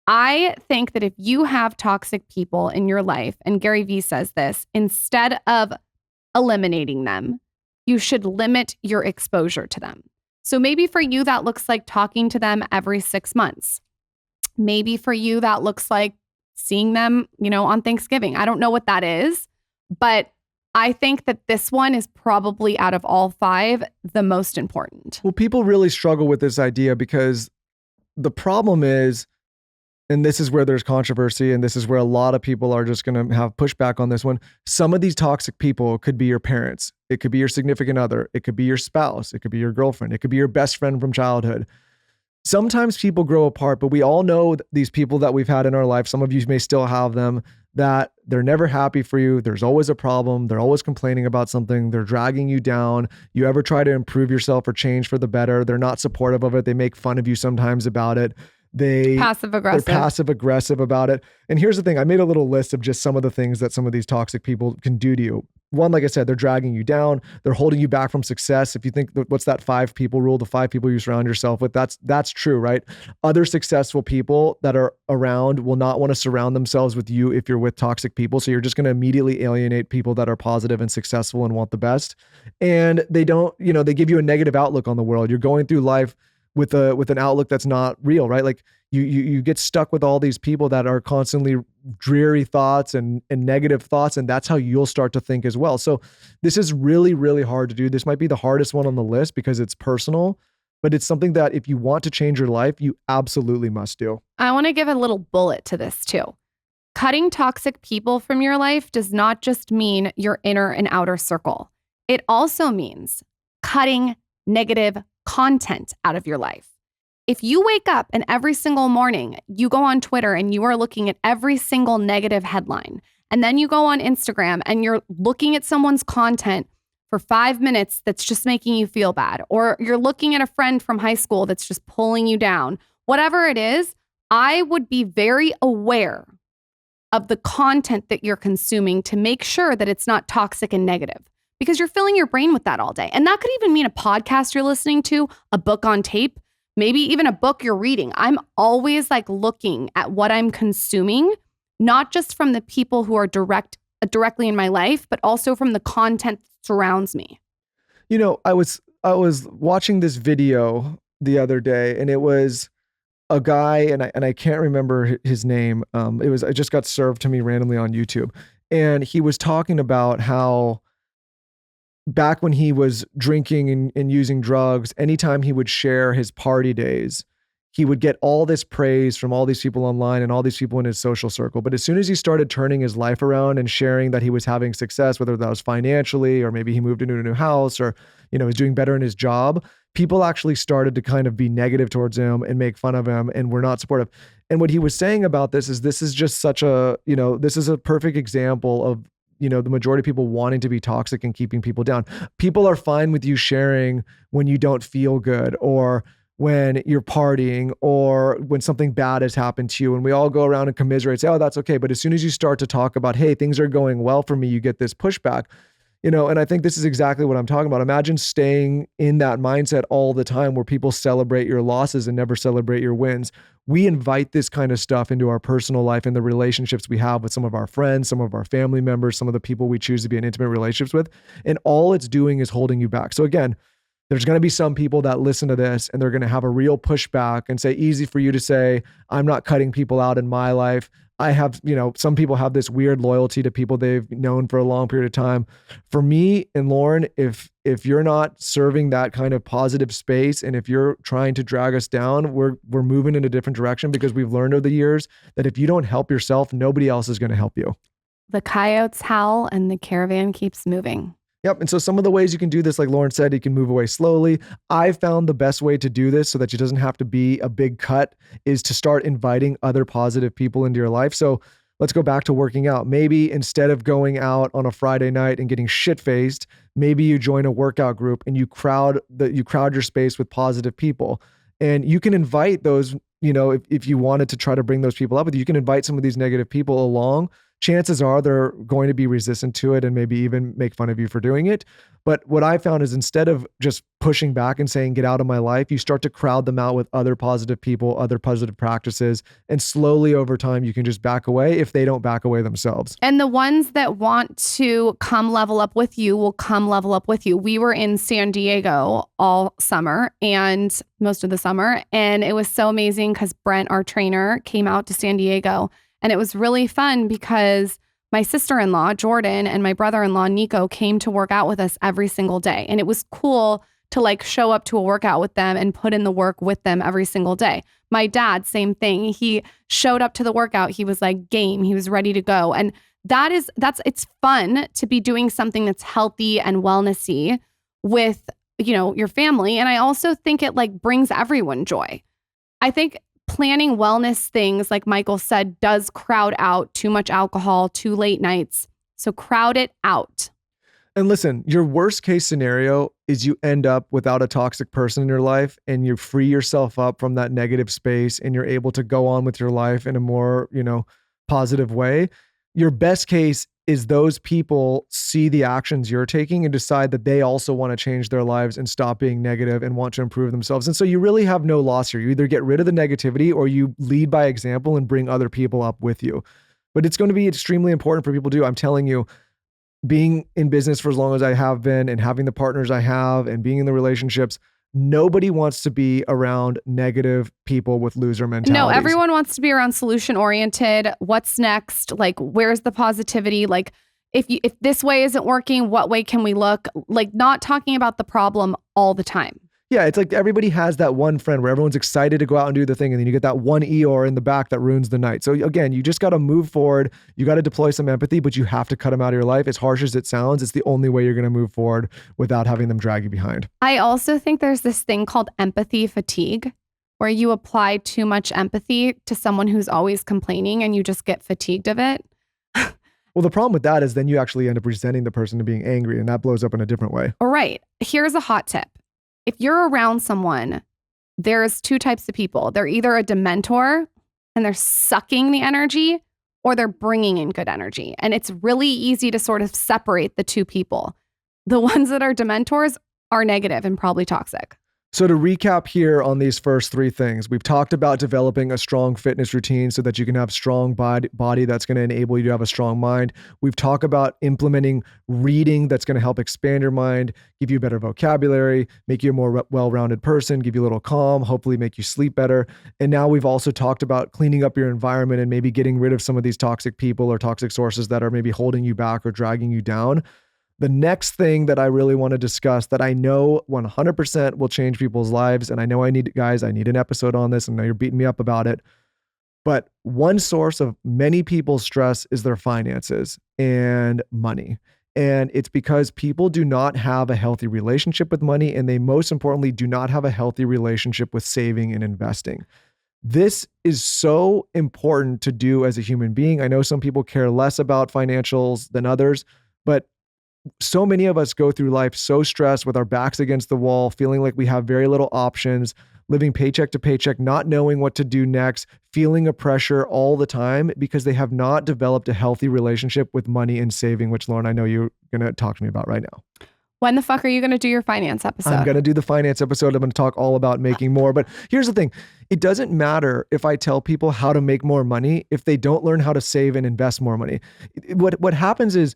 I think that if you have toxic people in your life, and Gary Vee says this, instead of eliminating them, you should limit your exposure to them. So maybe for you, that looks like talking to them every 6 months. Maybe for you, that looks like seeing them, on Thanksgiving. I don't know what that is, but I think that this one is probably out of all 5, the most important. Well, people really struggle with this idea because the problem is, and this is where there's controversy, and this is where a lot of people are just going to have pushback on this one. Some of these toxic people could be your parents. It could be your significant other. It could be your spouse. It could be your girlfriend. It could be your best friend from childhood. Sometimes people grow apart, but we all know these people that we've had in our life. Some of you may still have them, that they're never happy for you. There's always a problem. They're always complaining about something. They're dragging you down. You ever try to improve yourself or change for the better, they're not supportive of it. They make fun of you sometimes about it. They're passive aggressive about it. And here's the thing. I made a little list of just some of the things that some of these toxic people can do to you. One, like I said, they're dragging you down. They're holding you back from success. If you think what's that 5 people rule, the 5 people you surround yourself with, that's true, right? Other successful people that are around will not want to surround themselves with you if you're with toxic people. So you're just going to immediately alienate people that are positive and successful and want the best. And they don't, they give you a negative outlook on the world. You're going through life with an outlook that's not real, right? Like you get stuck with all these people that are constantly dreary thoughts and negative thoughts, and that's how you'll start to think as well. So this is really, really hard to do. This might be the hardest one on the list because it's personal, but it's something that if you want to change your life, you absolutely must do. I want to give a little bullet to this too. Cutting toxic people from your life does not just mean your inner and outer circle. It also means cutting negative content out of your life. If you wake up and every single morning you go on Twitter and you are looking at every single negative headline, and then you go on Instagram and you're looking at someone's content for 5 minutes that's just making you feel bad, or you're looking at a friend from high school that's just pulling you down, whatever it is, I would be very aware of the content that you're consuming to make sure that it's not toxic and negative. Because you're filling your brain with that all day. And that could even mean a podcast you're listening to, a book on tape, maybe even a book you're reading. I'm always looking at what I'm consuming, not just from the people who are directly in my life, but also from the content that surrounds me. I was watching this video the other day, and it was a guy, and I can't remember his name. It just got served to me randomly on YouTube. And he was talking about how back when he was drinking and using drugs, anytime he would share his party days, he would get all this praise from all these people online and all these people in his social circle. But as soon as he started turning his life around and sharing that he was having success, whether that was financially, or maybe he moved into a new house, or, was doing better in his job, people actually started to kind of be negative towards him and make fun of him and were not supportive. And what he was saying about this is just such a, this is a perfect example of, the majority of people wanting to be toxic and keeping people down. People are fine with you sharing when you don't feel good, or when you're partying, or when something bad has happened to you. And we all go around and commiserate, say, oh, that's okay. But as soon as you start to talk about, hey, things are going well for me, you get this pushback. And I think this is exactly what I'm talking about. Imagine staying in that mindset all the time where people celebrate your losses and never celebrate your wins. We invite this kind of stuff into our personal life and the relationships we have with some of our friends, some of our family members, some of the people we choose to be in intimate relationships with. And all it's doing is holding you back. So again, there's going to be some people that listen to this and they're going to have a real pushback and say, easy for you to say, I'm not cutting people out in my life. I have, some people have this weird loyalty to people they've known for a long period of time. For me and Lauren, if you're not serving that kind of positive space, and if you're trying to drag us down, we're moving in a different direction, because we've learned over the years that if you don't help yourself, nobody else is going to help you. The coyotes howl and the caravan keeps moving. Yep. And so some of the ways you can do this, like Lauren said, you can move away slowly. I found the best way to do this so that it doesn't have to be a big cut is to start inviting other positive people into your life. So let's go back to working out. Maybe instead of going out on a Friday night and getting shit-faced, maybe you join a workout group and you crowd your space with positive people. And you can invite those, if you wanted to try to bring those people up with you, you can invite some of these negative people along. Chances are they're going to be resistant to it and maybe even make fun of you for doing it. But what I found is instead of just pushing back and saying, get out of my life, you start to crowd them out with other positive people, other positive practices. And slowly over time, you can just back away if they don't back away themselves. And the ones that want to come level up with you will come level up with you. We were in San Diego all summer and most of the summer. And it was so amazing because Brent, our trainer, came out to San Diego. And it was really fun because my sister-in-law, Jordan, and my brother-in-law, Nico, came to work out with us every single day. And it was cool to like show up to a workout with them and put in the work with them every single day. My dad, same thing. He showed up to the workout. He was like game. He was ready to go. And it's fun to be doing something that's healthy and wellnessy with, your family. And I also think it like brings everyone joy. I think planning wellness things, like Michael said, does crowd out too much alcohol, too late nights. So crowd it out. And listen, your worst case scenario is you end up without a toxic person in your life and you free yourself up from that negative space and you're able to go on with your life in a more, positive way. Your best case is those people see the actions you're taking and decide that they also want to change their lives and stop being negative and want to improve themselves. And so you really have no loss here. You either get rid of the negativity or you lead by example and bring other people up with you. But it's going to be extremely important for people to do. I'm telling you, being in business for as long as I have been and having the partners I have and being in the relationships, nobody wants to be around negative people with loser mentalities. No, everyone wants to be around solution oriented. What's next? Like, where's the positivity? Like, if this way isn't working, what way can we look? Like, not talking about the problem all the time. Yeah, it's like everybody has that one friend where everyone's excited to go out and do the thing, and then you get that one Eeyore in the back that ruins the night. So again, you just got to move forward. You got to deploy some empathy, but you have to cut them out of your life. As harsh as it sounds, it's the only way you're going to move forward without having them drag you behind. I also think there's this thing called empathy fatigue, where you apply too much empathy to someone who's always complaining and you just get fatigued of it. Well, the problem with that is then you actually end up resenting the person and being angry, and that blows up in a different way. All right. Here's a hot tip. If you're around someone, there's two types of people. They're either a dementor and they're sucking the energy, or they're bringing in good energy. And it's really easy to sort of separate the two people. The ones that are dementors are negative and probably toxic. So to recap here on these first three things, we've talked about developing a strong fitness routine so that you can have strong body that's going to enable you to have a strong mind. We've talked about implementing reading that's going to help expand your mind, give you a better vocabulary, make you a more well-rounded person, give you a little calm, hopefully make you sleep better. And now we've also talked about cleaning up your environment and maybe getting rid of some of these toxic people or toxic sources that are maybe holding you back or dragging you down. The next thing that I really want to discuss that I know 100% will change people's lives, and I know I need an episode on this, and I know you're beating me up about it, but one source of many people's stress is their finances and money. And it's because people do not have a healthy relationship with money, and they most importantly do not have a healthy relationship with saving and investing. This is so important to do as a human being. I know some people care less about financials than others, but so many of us go through life so stressed with our backs against the wall, feeling like we have very little options, living paycheck to paycheck, not knowing what to do next, feeling a pressure all the time because they have not developed a healthy relationship with money and saving, which Lauren, I know you're going to talk to me about right now. When the fuck are you going to do your finance episode? I'm going to do the finance episode. I'm going to talk all about making more. But here's the thing. It doesn't matter if I tell people how to make more money if they don't learn how to save and invest more money. What happens is,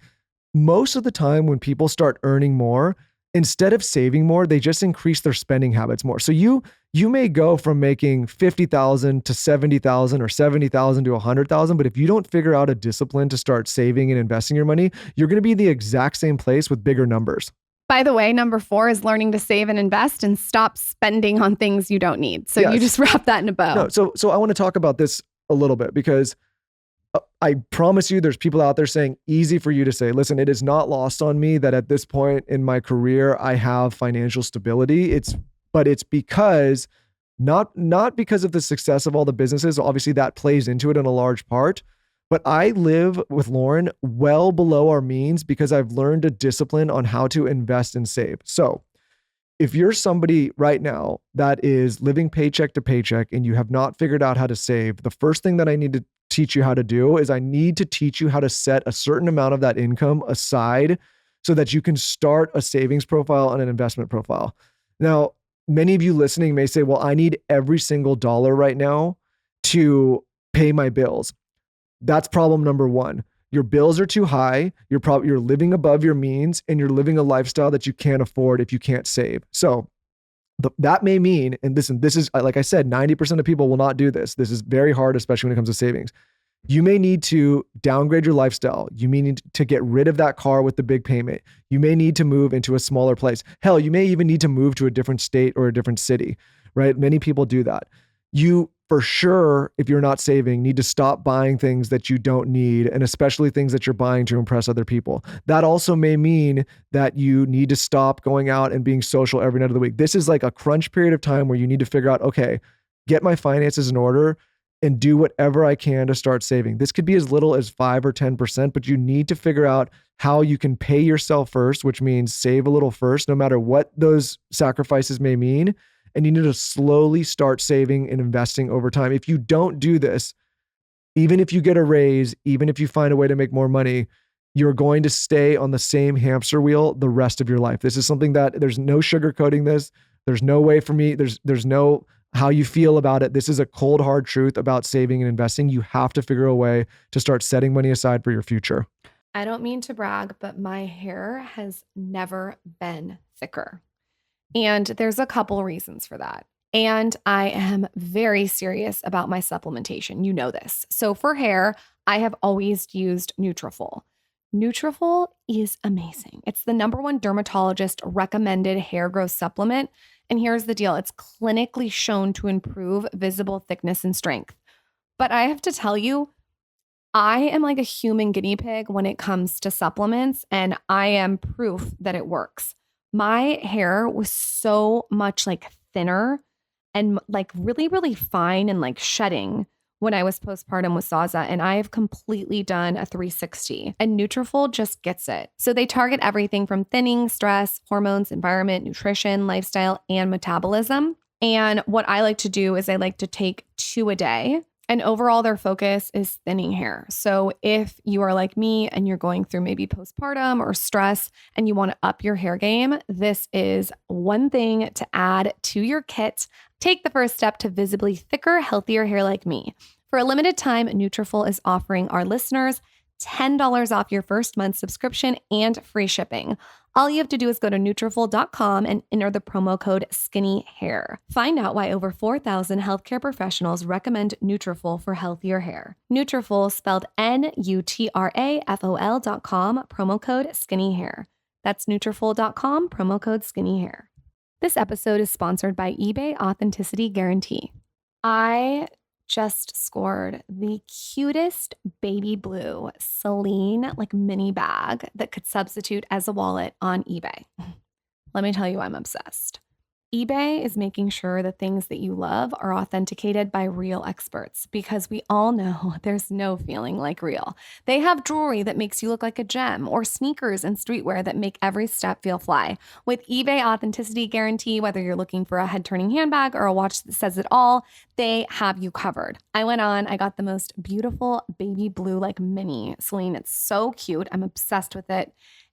most of the time when people start earning more, instead of saving more, they just increase their spending habits more. So you may go from making $50,000 to $70,000 or $70,000 to $100,000, but if you don't figure out a discipline to start saving and investing your money, you're going to be in the exact same place with bigger numbers. By the way, number 4 is learning to save and invest and stop spending on things you don't need. So yes. You just wrap that in a bow. No, so I want to talk about this a little bit because I promise you there's people out there saying easy for you to say, listen, it is not lost on me that at this point in my career, I have financial stability. But it's because not because of the success of all the businesses. Obviously that plays into it in a large part, But I live with Lauren well below our means because I've learned a discipline on how to invest and save. So if you're somebody right now that is living paycheck to paycheck and you have not figured out how to save, the first thing that I need to teach you how to do is I need to teach you how to set a certain amount of that income aside so that you can start a savings profile and an investment profile. Now, many of you listening may say, well, I need every single dollar right now to pay my bills. That's problem number one. Your bills are too high. You're living above your means and you're living a lifestyle that you can't afford if you can't save. So that may mean, and listen, this is, like I said, 90% of people will not do this. This is very hard, especially when it comes to savings. You may need to downgrade your lifestyle. You may need to get rid of that car with the big payment. You may need to move into a smaller place. Hell, you may even need to move to a different state or a different city, right? Many people do that. You, for sure, if you're not saving, need to stop buying things that you don't need, and especially things that you're buying to impress other people. That also may mean that you need to stop going out and being social every night of the week. This is like a crunch period of time where you need to figure out, okay, get my finances in order and do whatever I can to start saving. This could be as little as 5 or 10%, but you need to figure out how you can pay yourself first, which means save a little first, no matter what those sacrifices may mean. And you need to slowly start saving and investing over time. If you don't do this, even if you get a raise, even if you find a way to make more money, you're going to stay on the same hamster wheel the rest of your life. This is something that there's no sugarcoating this. There's no way for me. There's no how you feel about it. This is a cold, hard truth about saving and investing. You have to figure a way to start setting money aside for your future. I don't mean to brag, but my hair has never been thicker. And there's a couple reasons for that. And I am very serious about my supplementation. You know this. So for hair, I have always used Nutrafol. Nutrafol is amazing. It's the #1 dermatologist recommended hair growth supplement. And here's the deal. It's clinically shown to improve visible thickness and strength. But I have to tell you, I am like a human guinea pig when it comes to supplements, and I am proof that it works. My hair was so much like thinner and like really, really fine and like shedding when I was postpartum with Zaza, and I have completely done a 360, and Nutrafol just gets it. So they target everything from thinning, stress, hormones, environment, nutrition, lifestyle, and metabolism. And what I like to do is I like to take 2 a day. And overall, their focus is thinning hair. So if you are like me and you're going through maybe postpartum or stress and you want to up your hair game, this is one thing to add to your kit. Take the first step to visibly thicker, healthier hair like me. For a limited time, Nutrafol is offering our listeners $10 off your first month subscription and free shipping. All you have to do is go to Nutrafol.com and enter the promo code SKINNYHAIR. Find out why over 4,000 healthcare professionals recommend Nutrafol for healthier hair. Nutrafol, spelled Nutrafol.com, promo code SKINNYHAIR. That's Nutrafol.com, promo code SKINNYHAIR. This episode is sponsored by eBay Authenticity Guarantee. I just scored the cutest baby blue Celine like mini bag that could substitute as a wallet on eBay. Let me tell you, I'm obsessed. eBay is making sure the things that you love are authenticated by real experts, because we all know there's no feeling like real. They have jewelry that makes you look like a gem, or sneakers and streetwear that make every step feel fly. With eBay Authenticity Guarantee, whether you're looking for a head-turning handbag or a watch that says it all, they have you covered. I got the most beautiful baby blue like mini Celine. It's so cute. I'm obsessed with it.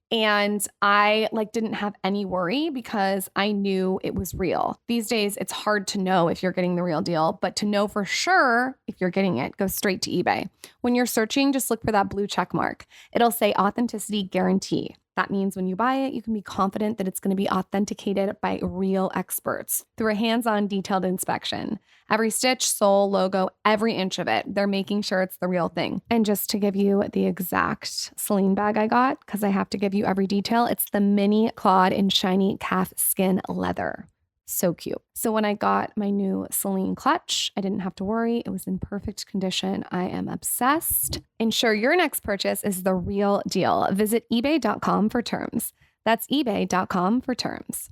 And I didn't have any worry because I knew it was real. These days, it's hard to know if you're getting the real deal, but to know for sure if you're getting it, go straight to eBay. When you're searching, just look for that blue check mark. It'll say Authenticity Guarantee. That means when you buy it, you can be confident that it's going to be authenticated by real experts through a hands-on detailed inspection. Every stitch, sole, logo, every inch of it, they're making sure it's the real thing. And just to give you the exact Celine bag I got, because I have to give you every detail, it's the mini clawed and shiny calf skin leather. So cute. So when I got my new Celine clutch, I didn't have to worry. It was in perfect condition. I am obsessed. Ensure your next purchase is the real deal. Visit ebay.com for terms. That's ebay.com for terms.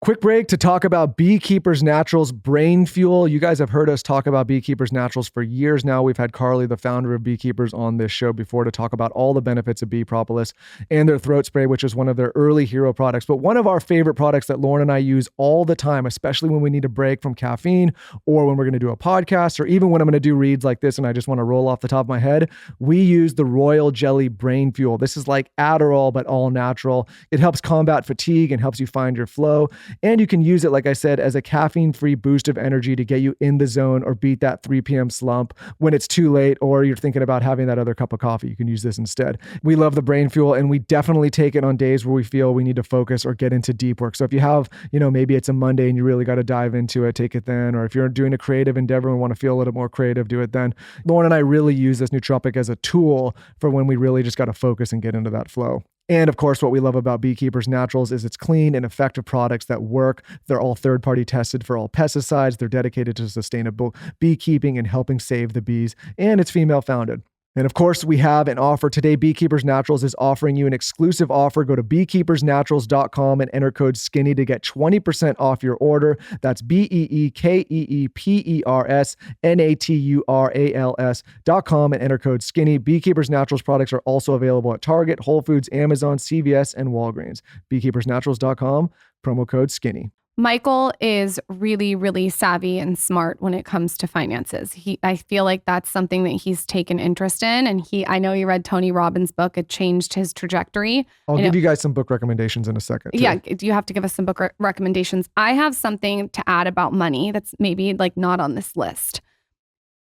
Quick break to talk about Beekeepers Naturals Brain Fuel. You guys have heard us talk about Beekeepers Naturals for years now. We've had Carly, the founder of Beekeepers, on this show before to talk about all the benefits of bee propolis and their throat spray, which is one of their early hero products. But one of our favorite products that Lauryn and I use all the time, especially when we need a break from caffeine or when we're going to do a podcast or even when I'm going to do reads like this and I just want to roll off the top of my head, we use the Royal Jelly Brain Fuel. This is like Adderall, but all natural. It helps combat fatigue and helps you find your flow. And you can use it, like I said, as a caffeine-free boost of energy to get you in the zone or beat that 3 p.m. slump when it's too late or you're thinking about having that other cup of coffee. You can use this instead. We love the Brain Fuel, and we definitely take it on days where we feel we need to focus or get into deep work. So if you have, maybe it's a Monday and you really got to dive into it, take it then. Or if you're doing a creative endeavor and want to feel a little more creative, do it then. Lauryn and I really use this nootropic as a tool for when we really just got to focus and get into that flow. And of course, what we love about Beekeepers Naturals is it's clean and effective products that work. They're all third-party tested for all pesticides. They're dedicated to sustainable beekeeping and helping save the bees. And it's female founded. And of course, we have an offer today. Beekeepers Naturals is offering you an exclusive offer. Go to beekeepersnaturals.com and enter code SKINNY to get 20% off your order. That's beekeepersnaturals.com and enter code SKINNY. Beekeepers Naturals products are also available at Target, Whole Foods, Amazon, CVS, and Walgreens. Beekeepersnaturals.com, promo code SKINNY. Michael is really, really savvy and smart when it comes to finances. I feel like that's something that he's taken interest in. And I know you read Tony Robbins' book. It changed his trajectory. I'll give you guys some book recommendations in a second. Yeah, you have to give us some book recommendations. I have something to add about money that's maybe like not on this list.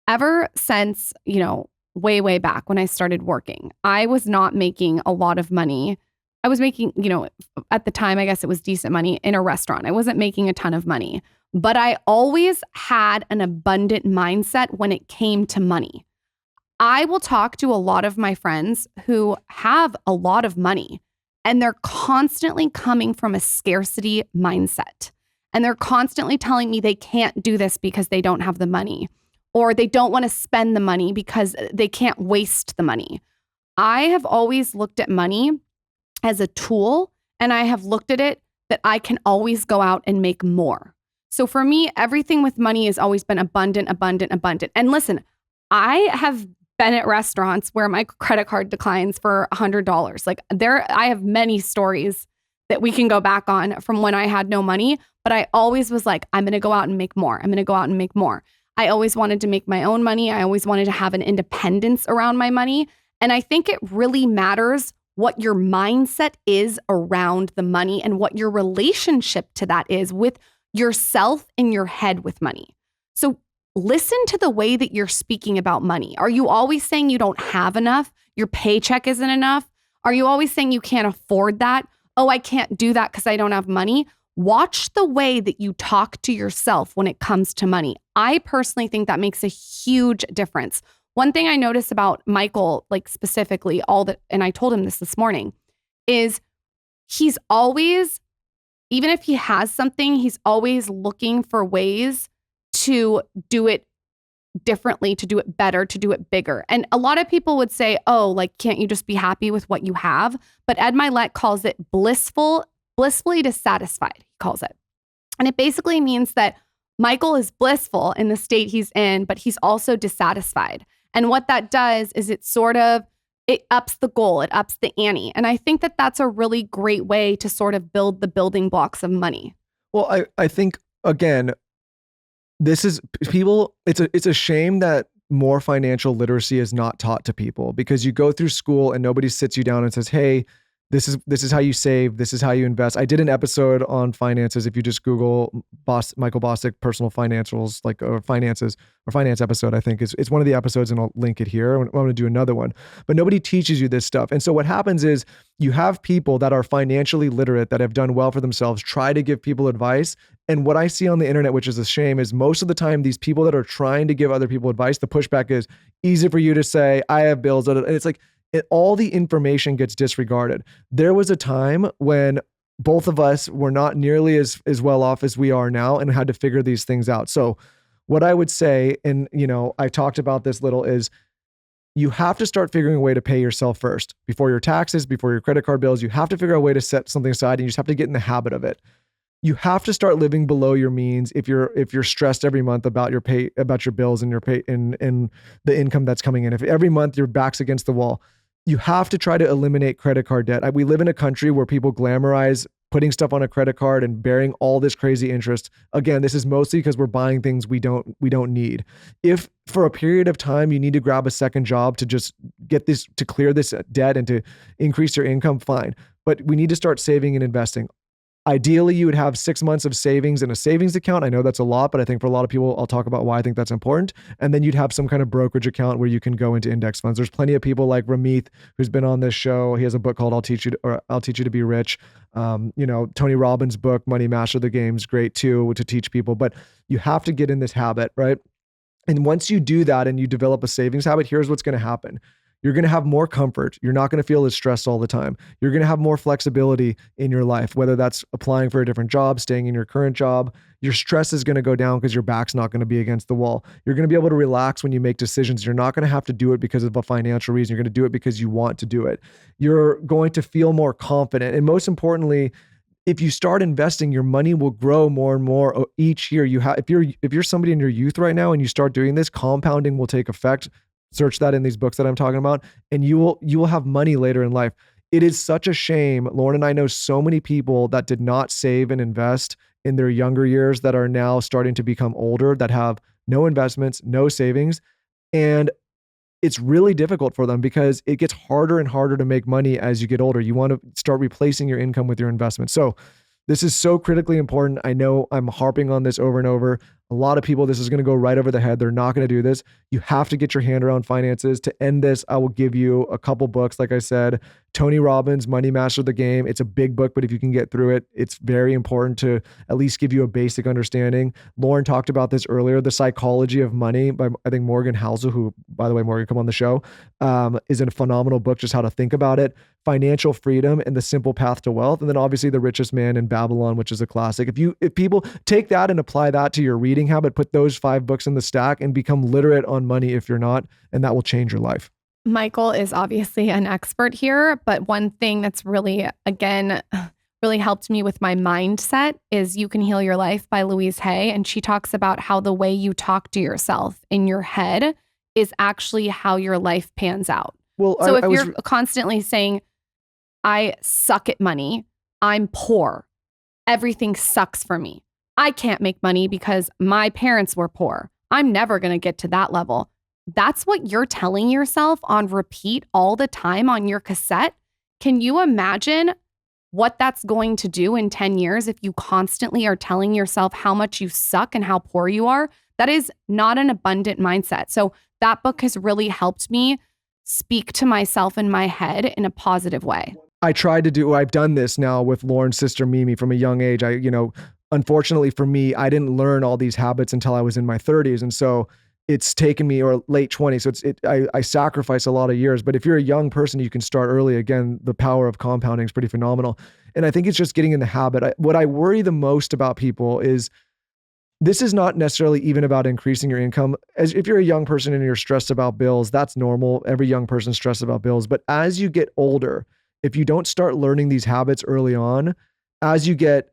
Ever since, way, way back when I started working, I was not making a lot of money. I was making, at the time, I guess it was decent money in a restaurant. I wasn't making a ton of money, but I always had an abundant mindset when it came to money. I will talk to a lot of my friends who have a lot of money, and they're constantly coming from a scarcity mindset. And they're constantly telling me they can't do this because they don't have the money, or they don't want to spend the money because they can't waste the money. I have always looked at money as a tool, and I have looked at it that I can always go out and make more. So for me, everything with money has always been abundant, abundant, abundant. And listen, I have been at restaurants where my credit card declines for $100. I have many stories that we can go back on from when I had no money, but I always was like, I'm going to go out and make more. I'm going to go out and make more. I always wanted to make my own money. I always wanted to have an independence around my money. And I think it really matters what your mindset is around the money and what your relationship to that is with yourself in your head with money. So listen to the way that you're speaking about money. Are you always saying you don't have enough? Your paycheck isn't enough? Are you always saying you can't afford that? Oh, I can't do that because I don't have money. Watch the way that you talk to yourself when it comes to money. I personally think that makes a huge difference. One thing I noticed about Michael, specifically, and I told him this morning, is he's always, even if he has something, he's always looking for ways to do it differently, to do it better, to do it bigger. And a lot of people would say, oh, can't you just be happy with what you have? But Ed Milet calls it blissfully dissatisfied, he calls it. And it basically means that Michael is blissful in the state he's in, but he's also dissatisfied. And what that does is it ups the goal, it ups the ante. And I think that that's a really great way to sort of build the building blocks of money. Well, I think, again, this is people, it's a shame that more financial literacy is not taught to people, because you go through school and nobody sits you down and says, hey, this is how you save. This is how you invest. I did an episode on finances. If you just Google Michael Bosstick personal financials, or finances or finance episode, I think it's one of the episodes, and I'll link it here. I'm going to do another one, but nobody teaches you this stuff. And so what happens is you have people that are financially literate that have done well for themselves try to give people advice. And what I see on the internet, which is a shame, is most of the time these people that are trying to give other people advice, the pushback is easy for you to say, I have bills. And it's all the information gets disregarded. There was a time when both of us were not nearly as well off as we are now and had to figure these things out. So what I would say, and I talked about this little, is you have to start figuring a way to pay yourself first. Before your taxes, before your credit card bills, you have to figure out a way to set something aside, and you just have to get in the habit of it. You have to start living below your means if you're stressed every month about your bills and your pay and the income that's coming in. If every month your back's against the wall, you have to try to eliminate credit card debt. We live in a country where people glamorize putting stuff on a credit card and bearing all this crazy interest. Again, this is mostly because we're buying things we don't need. If for a period of time you need to grab a second job to just get this, to clear this debt and to increase your income, fine. But we need to start saving and investing. Ideally, you would have 6 months of savings in a savings account. I know that's a lot, but I think for a lot of people, I'll talk about why I think that's important. And then you'd have some kind of brokerage account where you can go into index funds. There's plenty of people like Ramith, who's been on this show. He has a book called I'll Teach You to Be Rich. Tony Robbins' book, Money Master the Game, is great too, to teach people. But you have to get in this habit, right? And once you do that and you develop a savings habit, here's what's going to happen. You're going to have more comfort. You're not going to feel as stressed all the time. You're going to have more flexibility in your life, whether that's applying for a different job, staying in your current job. Your stress is going to go down because your back's not going to be against the wall. You're going to be able to relax when you make decisions. You're not going to have to do it because of a financial reason. You're going to do it because you want to do it. You're going to feel more confident. And most importantly, if you start investing, your money will grow more and more each year. If you're somebody in your youth right now and you start doing this, compounding will take effect. Search that in these books that I'm talking about, and you will have money later in life. It is such a shame. Lauryn and I know so many people that did not save and invest in their younger years that are now starting to become older, that have no investments, no savings. And it's really difficult for them because it gets harder and harder to make money as you get older. You want to start replacing your income with your investment. So this is so critically important. I know I'm harping on this over and over. A lot of people, this is going to go right over the head. They're not going to do this. You have to get your hand around finances. To end this, I will give you a couple books. Like I said, Tony Robbins, Money Master the Game. It's a big book, but if you can get through it, it's very important to at least give you a basic understanding. Lauryn talked about this earlier, The Psychology of Money by, I think, Morgan Housel, who, by the way, Morgan, come on the show, is a phenomenal book, just how to think about it. Financial Freedom and The Simple Path to Wealth. And then obviously The Richest Man in Babylon, which is a classic. If people take that and apply that to your reading habit, put those 5 books in the stack and become literate on money if you're not, and that will change your life. Michael is obviously an expert here, but one thing that's really helped me with my mindset is You Can Heal Your Life by Louise Hay. And she talks about how the way you talk to yourself in your head is actually how your life pans out. Well, so if you're constantly saying, I suck at money, I'm poor, everything sucks for me, I can't make money because my parents were poor, I'm never going to get to that level. That's what you're telling yourself on repeat all the time on your cassette. Can you imagine what that's going to do in 10 years if you constantly are telling yourself how much you suck and how poor you are? That is not an abundant mindset. So that book has really helped me speak to myself in my head in a positive way. I've done this now with Lauryn's sister, Mimi, from a young age. Unfortunately for me, I didn't learn all these habits until I was in my 30s. And so it's taken me, or late 20s. So I sacrifice a lot of years, but if you're a young person, you can start early. Again, the power of compounding is pretty phenomenal. And I think it's just getting in the habit. What I worry the most about people is this is not necessarily even about increasing your income. As if you're a young person and you're stressed about bills, that's normal. Every young person's stressed about bills. But as you get older, if you don't start learning these habits early on, as you get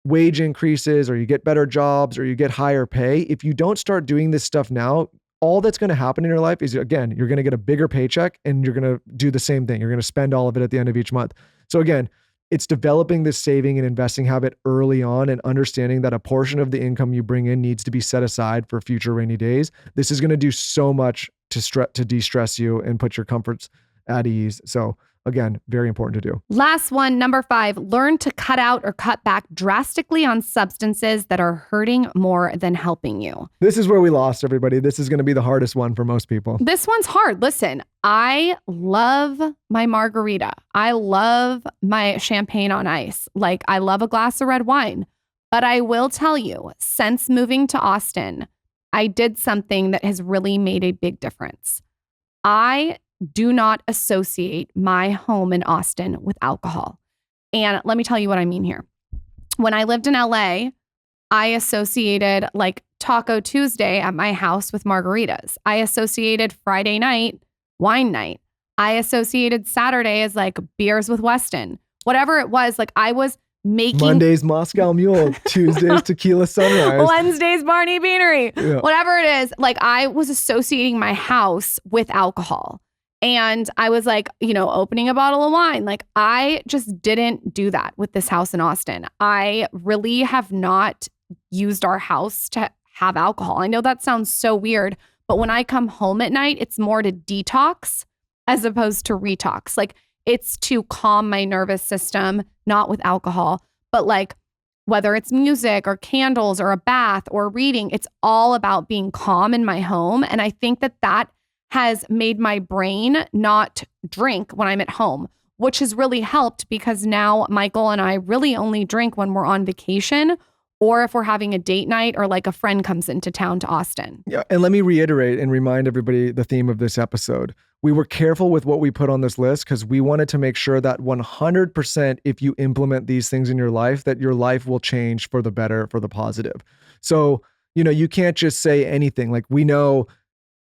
wage increases or you get better jobs or you get higher pay, if you don't start doing this stuff now, all that's going to happen in your life is, again, you're going to get a bigger paycheck and you're going to do the same thing. You're going to spend all of it at the end of each month. So again, it's developing this saving and investing habit early on and understanding that a portion of the income you bring in needs to be set aside for future rainy days. This is going to do so much to de-stress you and put your comforts at ease. So again, very important to do. Last one, number 5, learn to cut out or cut back drastically on substances that are hurting more than helping you. This is where we lost everybody. This is going to be the hardest one for most people. This one's hard. Listen, I love my margarita. I love my champagne on ice. Like, I love a glass of red wine. But I will tell you, since moving to Austin, I did something that has really made a big difference. I do not associate my home in Austin with alcohol. And let me tell you what I mean here. When I lived in LA, I associated like Taco Tuesday at my house with margaritas. I associated Friday night, wine night. I associated Saturday as like beers with Weston. Whatever it was, like I was making Monday's Moscow Mule, Tuesday's Tequila Sunrise, Wednesday's Barney Beanery, Yeah. whatever it is. Like I was associating my house with alcohol. And I was like, opening a bottle of wine. Like I just didn't do that with this house in Austin. I really have not used our house to have alcohol. I know that sounds so weird, but when I come home at night, it's more to detox as opposed to retox. Like it's to calm my nervous system, not with alcohol, but like whether it's music or candles or a bath or reading, it's all about being calm in my home. And I think that has made my brain not drink when I'm at home, which has really helped because now Michael and I really only drink when we're on vacation or if we're having a date night or like a friend comes into town to Austin. Yeah. And let me reiterate and remind everybody the theme of this episode. We were careful with what we put on this list because we wanted to make sure that 100% if you implement these things in your life, that your life will change for the better, for the positive. So, you can't just say anything. Like we know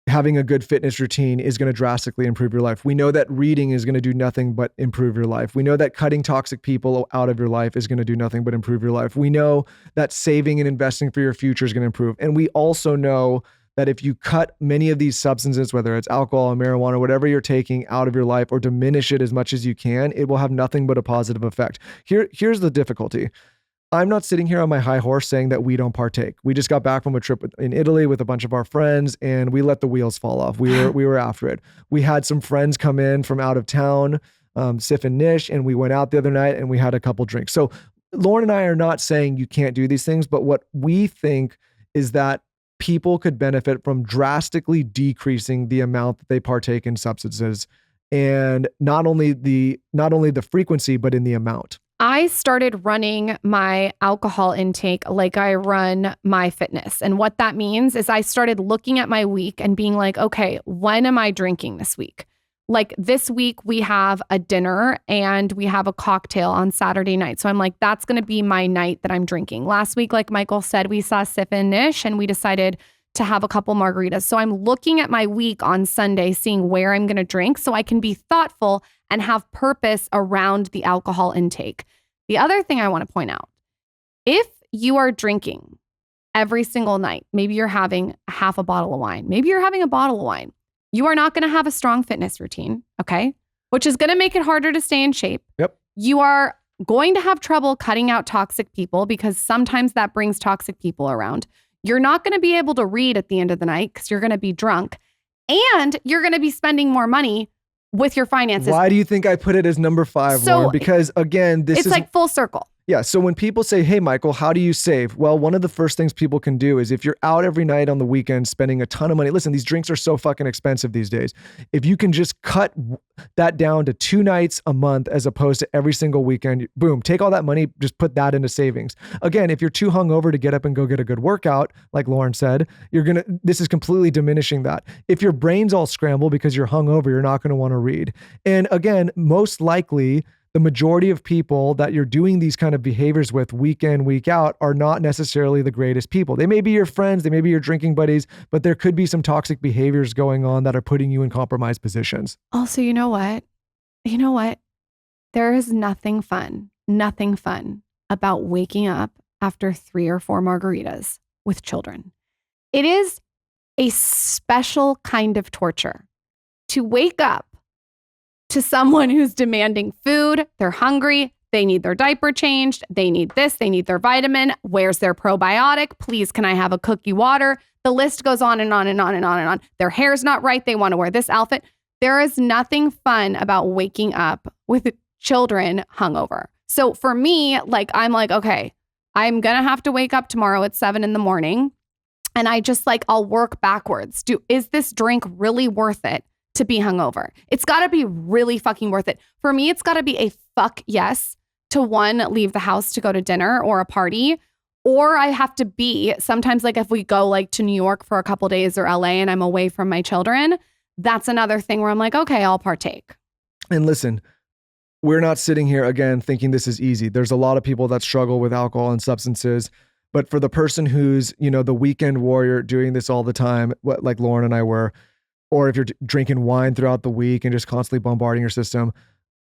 having a good fitness routine is going to drastically improve your life. We know that reading is going to do nothing but improve your life. We know that cutting toxic people out of your life is going to do nothing but improve your life. We know that saving and investing for your future is going to improve. And we also know that if you cut many of these substances, whether it's alcohol, marijuana, whatever you're taking out of your life or diminish it as much as you can, it will have nothing but a positive effect. Here's the difficulty. I'm not sitting here on my high horse saying that we don't partake. We just got back from a trip in Italy with a bunch of our friends and we let the wheels fall off. We were after it. We had some friends come in from out of town, Sif and Nish, and we went out the other night and we had a couple drinks. So Lauryn and I are not saying you can't do these things, but what we think is that people could benefit from drastically decreasing the amount that they partake in substances, and not only the frequency, but in the amount. I started running my alcohol intake like I run my fitness. And what that means is I started looking at my week and being like, okay, when am I drinking this week? Like this week we have a dinner and we have a cocktail on Saturday night. So I'm like, that's going to be my night that I'm drinking. Last week, like Michael said, we saw Sif and Nish and we decided to have a couple margaritas. So I'm looking at my week on Sunday, seeing where I'm going to drink so I can be thoughtful and have purpose around the alcohol intake. The other thing I want to point out, if you are drinking every single night, maybe you're having half a bottle of wine, maybe you're having a bottle of wine, you are not going to have a strong fitness routine, okay? Which is going to make it harder to stay in shape. Yep. You are going to have trouble cutting out toxic people because sometimes that brings toxic people around. You're not going to be able to read at the end of the night because you're going to be drunk and you're going to be spending more money with your finances. Why do you think I put it as number 5, Lauryn? Because again, it's like full circle. Yeah. So when people say, hey, Michael, how do you save? Well, one of the first things people can do is if you're out every night on the weekend spending a ton of money, listen, these drinks are so fucking expensive these days. If you can just cut that down to 2 nights a month as opposed to every single weekend, boom, take all that money, just put that into savings. Again, if you're too hungover to get up and go get a good workout, like Lauryn said, this is completely diminishing that. If your brain's all scrambled because you're hungover, you're not going to want to read. And again, most likely, the majority of people that you're doing these kind of behaviors with week in, week out are not necessarily the greatest people. They may be your friends, they may be your drinking buddies, but there could be some toxic behaviors going on that are putting you in compromised positions. Also, you know what? There is nothing fun about waking up after 3 or 4 margaritas with children. It is a special kind of torture to wake up to someone who's demanding food. They're hungry. They need their diaper changed. They need this. They need their vitamin. Where's their probiotic? Please, can I have a cookie water? The list goes on and on and on and on and on. Their hair's not right. They want to wear this outfit. There is nothing fun about waking up with children hungover. So for me, I'm like, okay, I'm going to have to wake up tomorrow at 7 a.m. And I just I'll work backwards. Is this drink really worth it to be hungover? It's got to be really fucking worth it. For me, it's got to be a fuck yes to one, leave the house to go to dinner or a party, or I have to be sometimes if we go to New York for a couple days or LA and I'm away from my children, that's another thing where I'm like, okay, I'll partake. And listen, we're not sitting here again thinking this is easy. There's a lot of people that struggle with alcohol and substances. But for the person who's, the weekend warrior doing this all the time, like Lauryn and I were, or if you're drinking wine throughout the week and just constantly bombarding your system,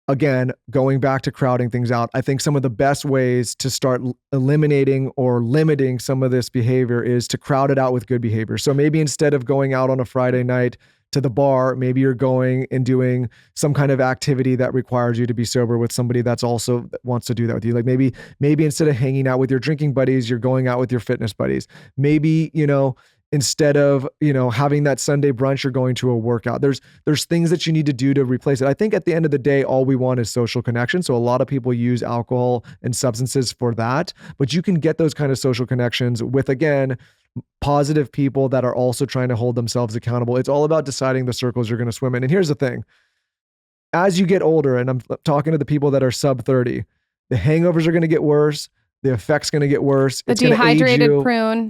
again, going back to crowding things out, I think some of the best ways to start eliminating or limiting some of this behavior is to crowd it out with good behavior. So maybe instead of going out on a Friday night to the bar, maybe you're going and doing some kind of activity that requires you to be sober with somebody that's also wants to do that with you. Like maybe instead of hanging out with your drinking buddies, you're going out with your fitness buddies. Maybe, instead of, having that Sunday brunch, you're going to a workout. There's things that you need to do to replace it. I think at the end of the day, all we want is social connection. So a lot of people use alcohol and substances for that, but you can get those kind of social connections with, again, positive people that are also trying to hold themselves accountable. It's all about deciding the circles you're going to swim in. And here's the thing. As you get older, and I'm talking to the people that are sub 30, the hangovers are going to get worse. The effect's going to get worse. The dehydrated prune.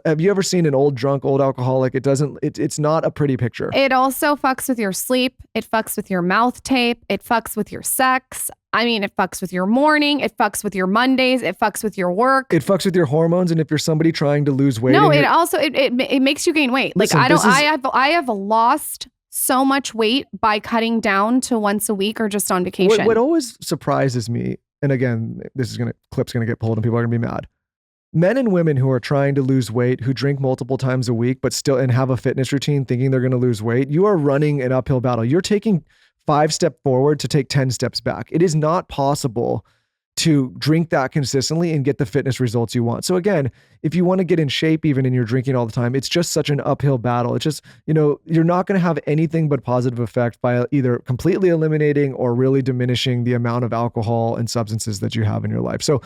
Have you ever seen an old drunk, old alcoholic? It's not a pretty picture. It also fucks with your sleep. It fucks with your mouth tape. It fucks with your sex. I mean, it fucks with your morning. It fucks with your Mondays. It fucks with your work. It fucks with your hormones. And if you're somebody trying to lose weight. No, it makes you gain weight. Listen, I have lost so much weight by cutting down to once a week or just on vacation. What always surprises me, and again, clip's gonna get pulled and people are gonna be mad. Men and women who are trying to lose weight, who drink multiple times a week, but still and have a fitness routine thinking they're gonna lose weight, you are running an uphill battle. You're taking 5 steps forward to take 10 steps back. It is not possible to drink that consistently and get the fitness results you want. So again, if you want to get in shape, even in your drinking all the time, it's just such an uphill battle. It's just, you're not going to have anything but positive effect by either completely eliminating or really diminishing the amount of alcohol and substances that you have in your life. So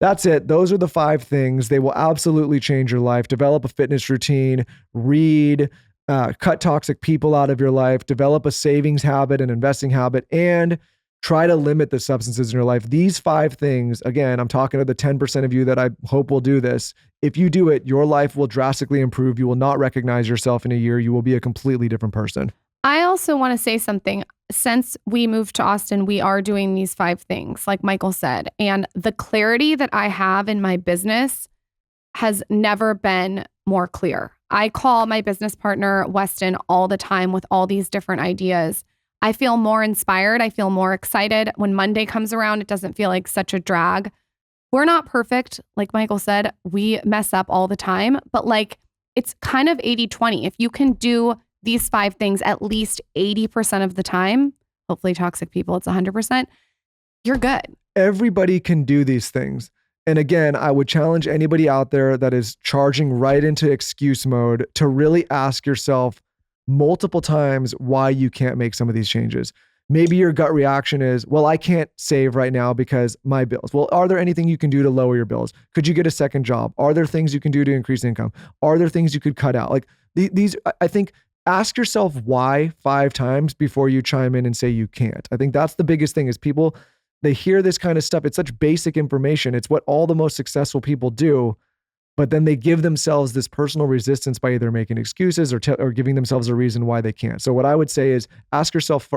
that's it. Those are the 5 things. They will absolutely change your life. Develop a fitness routine, read, cut toxic people out of your life, develop a savings habit, an investing habit, and try to limit the substances in your life. These 5 things, again, I'm talking to the 10% of you that I hope will do this. If you do it, your life will drastically improve. You will not recognize yourself in a year. You will be a completely different person. I also want to say something. Since we moved to Austin, we are doing these 5 things, like Michael said. And the clarity that I have in my business has never been more clear. I call my business partner, Weston, all the time with all these different ideas. I feel more inspired. I feel more excited. When Monday comes around, it doesn't feel like such a drag. We're not perfect. Like Michael said, we mess up all the time, but it's kind of 80-20. If you can do these 5 things at least 80% of the time, hopefully toxic people, it's 100%, you're good. Everybody can do these things. And again, I would challenge anybody out there that is charging right into excuse mode to really ask yourself multiple times why you can't make some of these changes. Maybe your gut reaction is, well, I can't save right now because my bills. Well, are there anything you can do to lower your bills? Could you get a second job? Are there things you can do to increase income? Are there things you could cut out? These, I think, ask yourself why 5 times before you chime in and say you can't. I think that's the biggest thing is people, they hear this kind of stuff. It's such basic information. It's what all the most successful people do. But then they give themselves this personal resistance by either making excuses or giving themselves a reason why they can't. So what I would say is ask yourself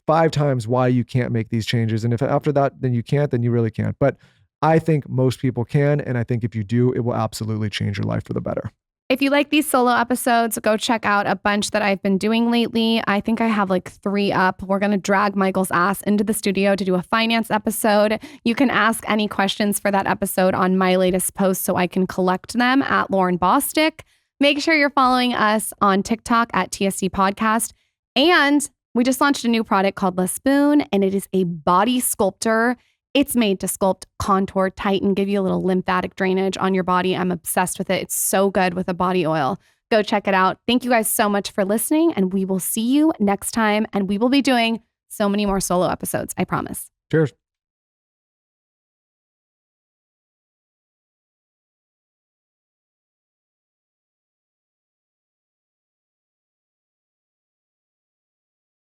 5 times why you can't make these changes. And if after that, then you can't, then you really can't. But I think most people can. And I think if you do, it will absolutely change your life for the better. If you like these solo episodes, go check out a bunch that I've been doing lately. I think I have 3 up. We're going to drag Michael's ass into the studio to do a finance episode. You can ask any questions for that episode on my latest post so I can collect them at Lauren Bostic. Make sure you're following us on TikTok at TSC Podcast. And we just launched a new product called La Spoon, and it is a body sculptor. It's made to sculpt, contour, tighten, give you a little lymphatic drainage on your body. I'm obsessed with it. It's so good with a body oil. Go check it out. Thank you guys so much for listening, and we will see you next time. And we will be doing so many more solo episodes, I promise. Cheers.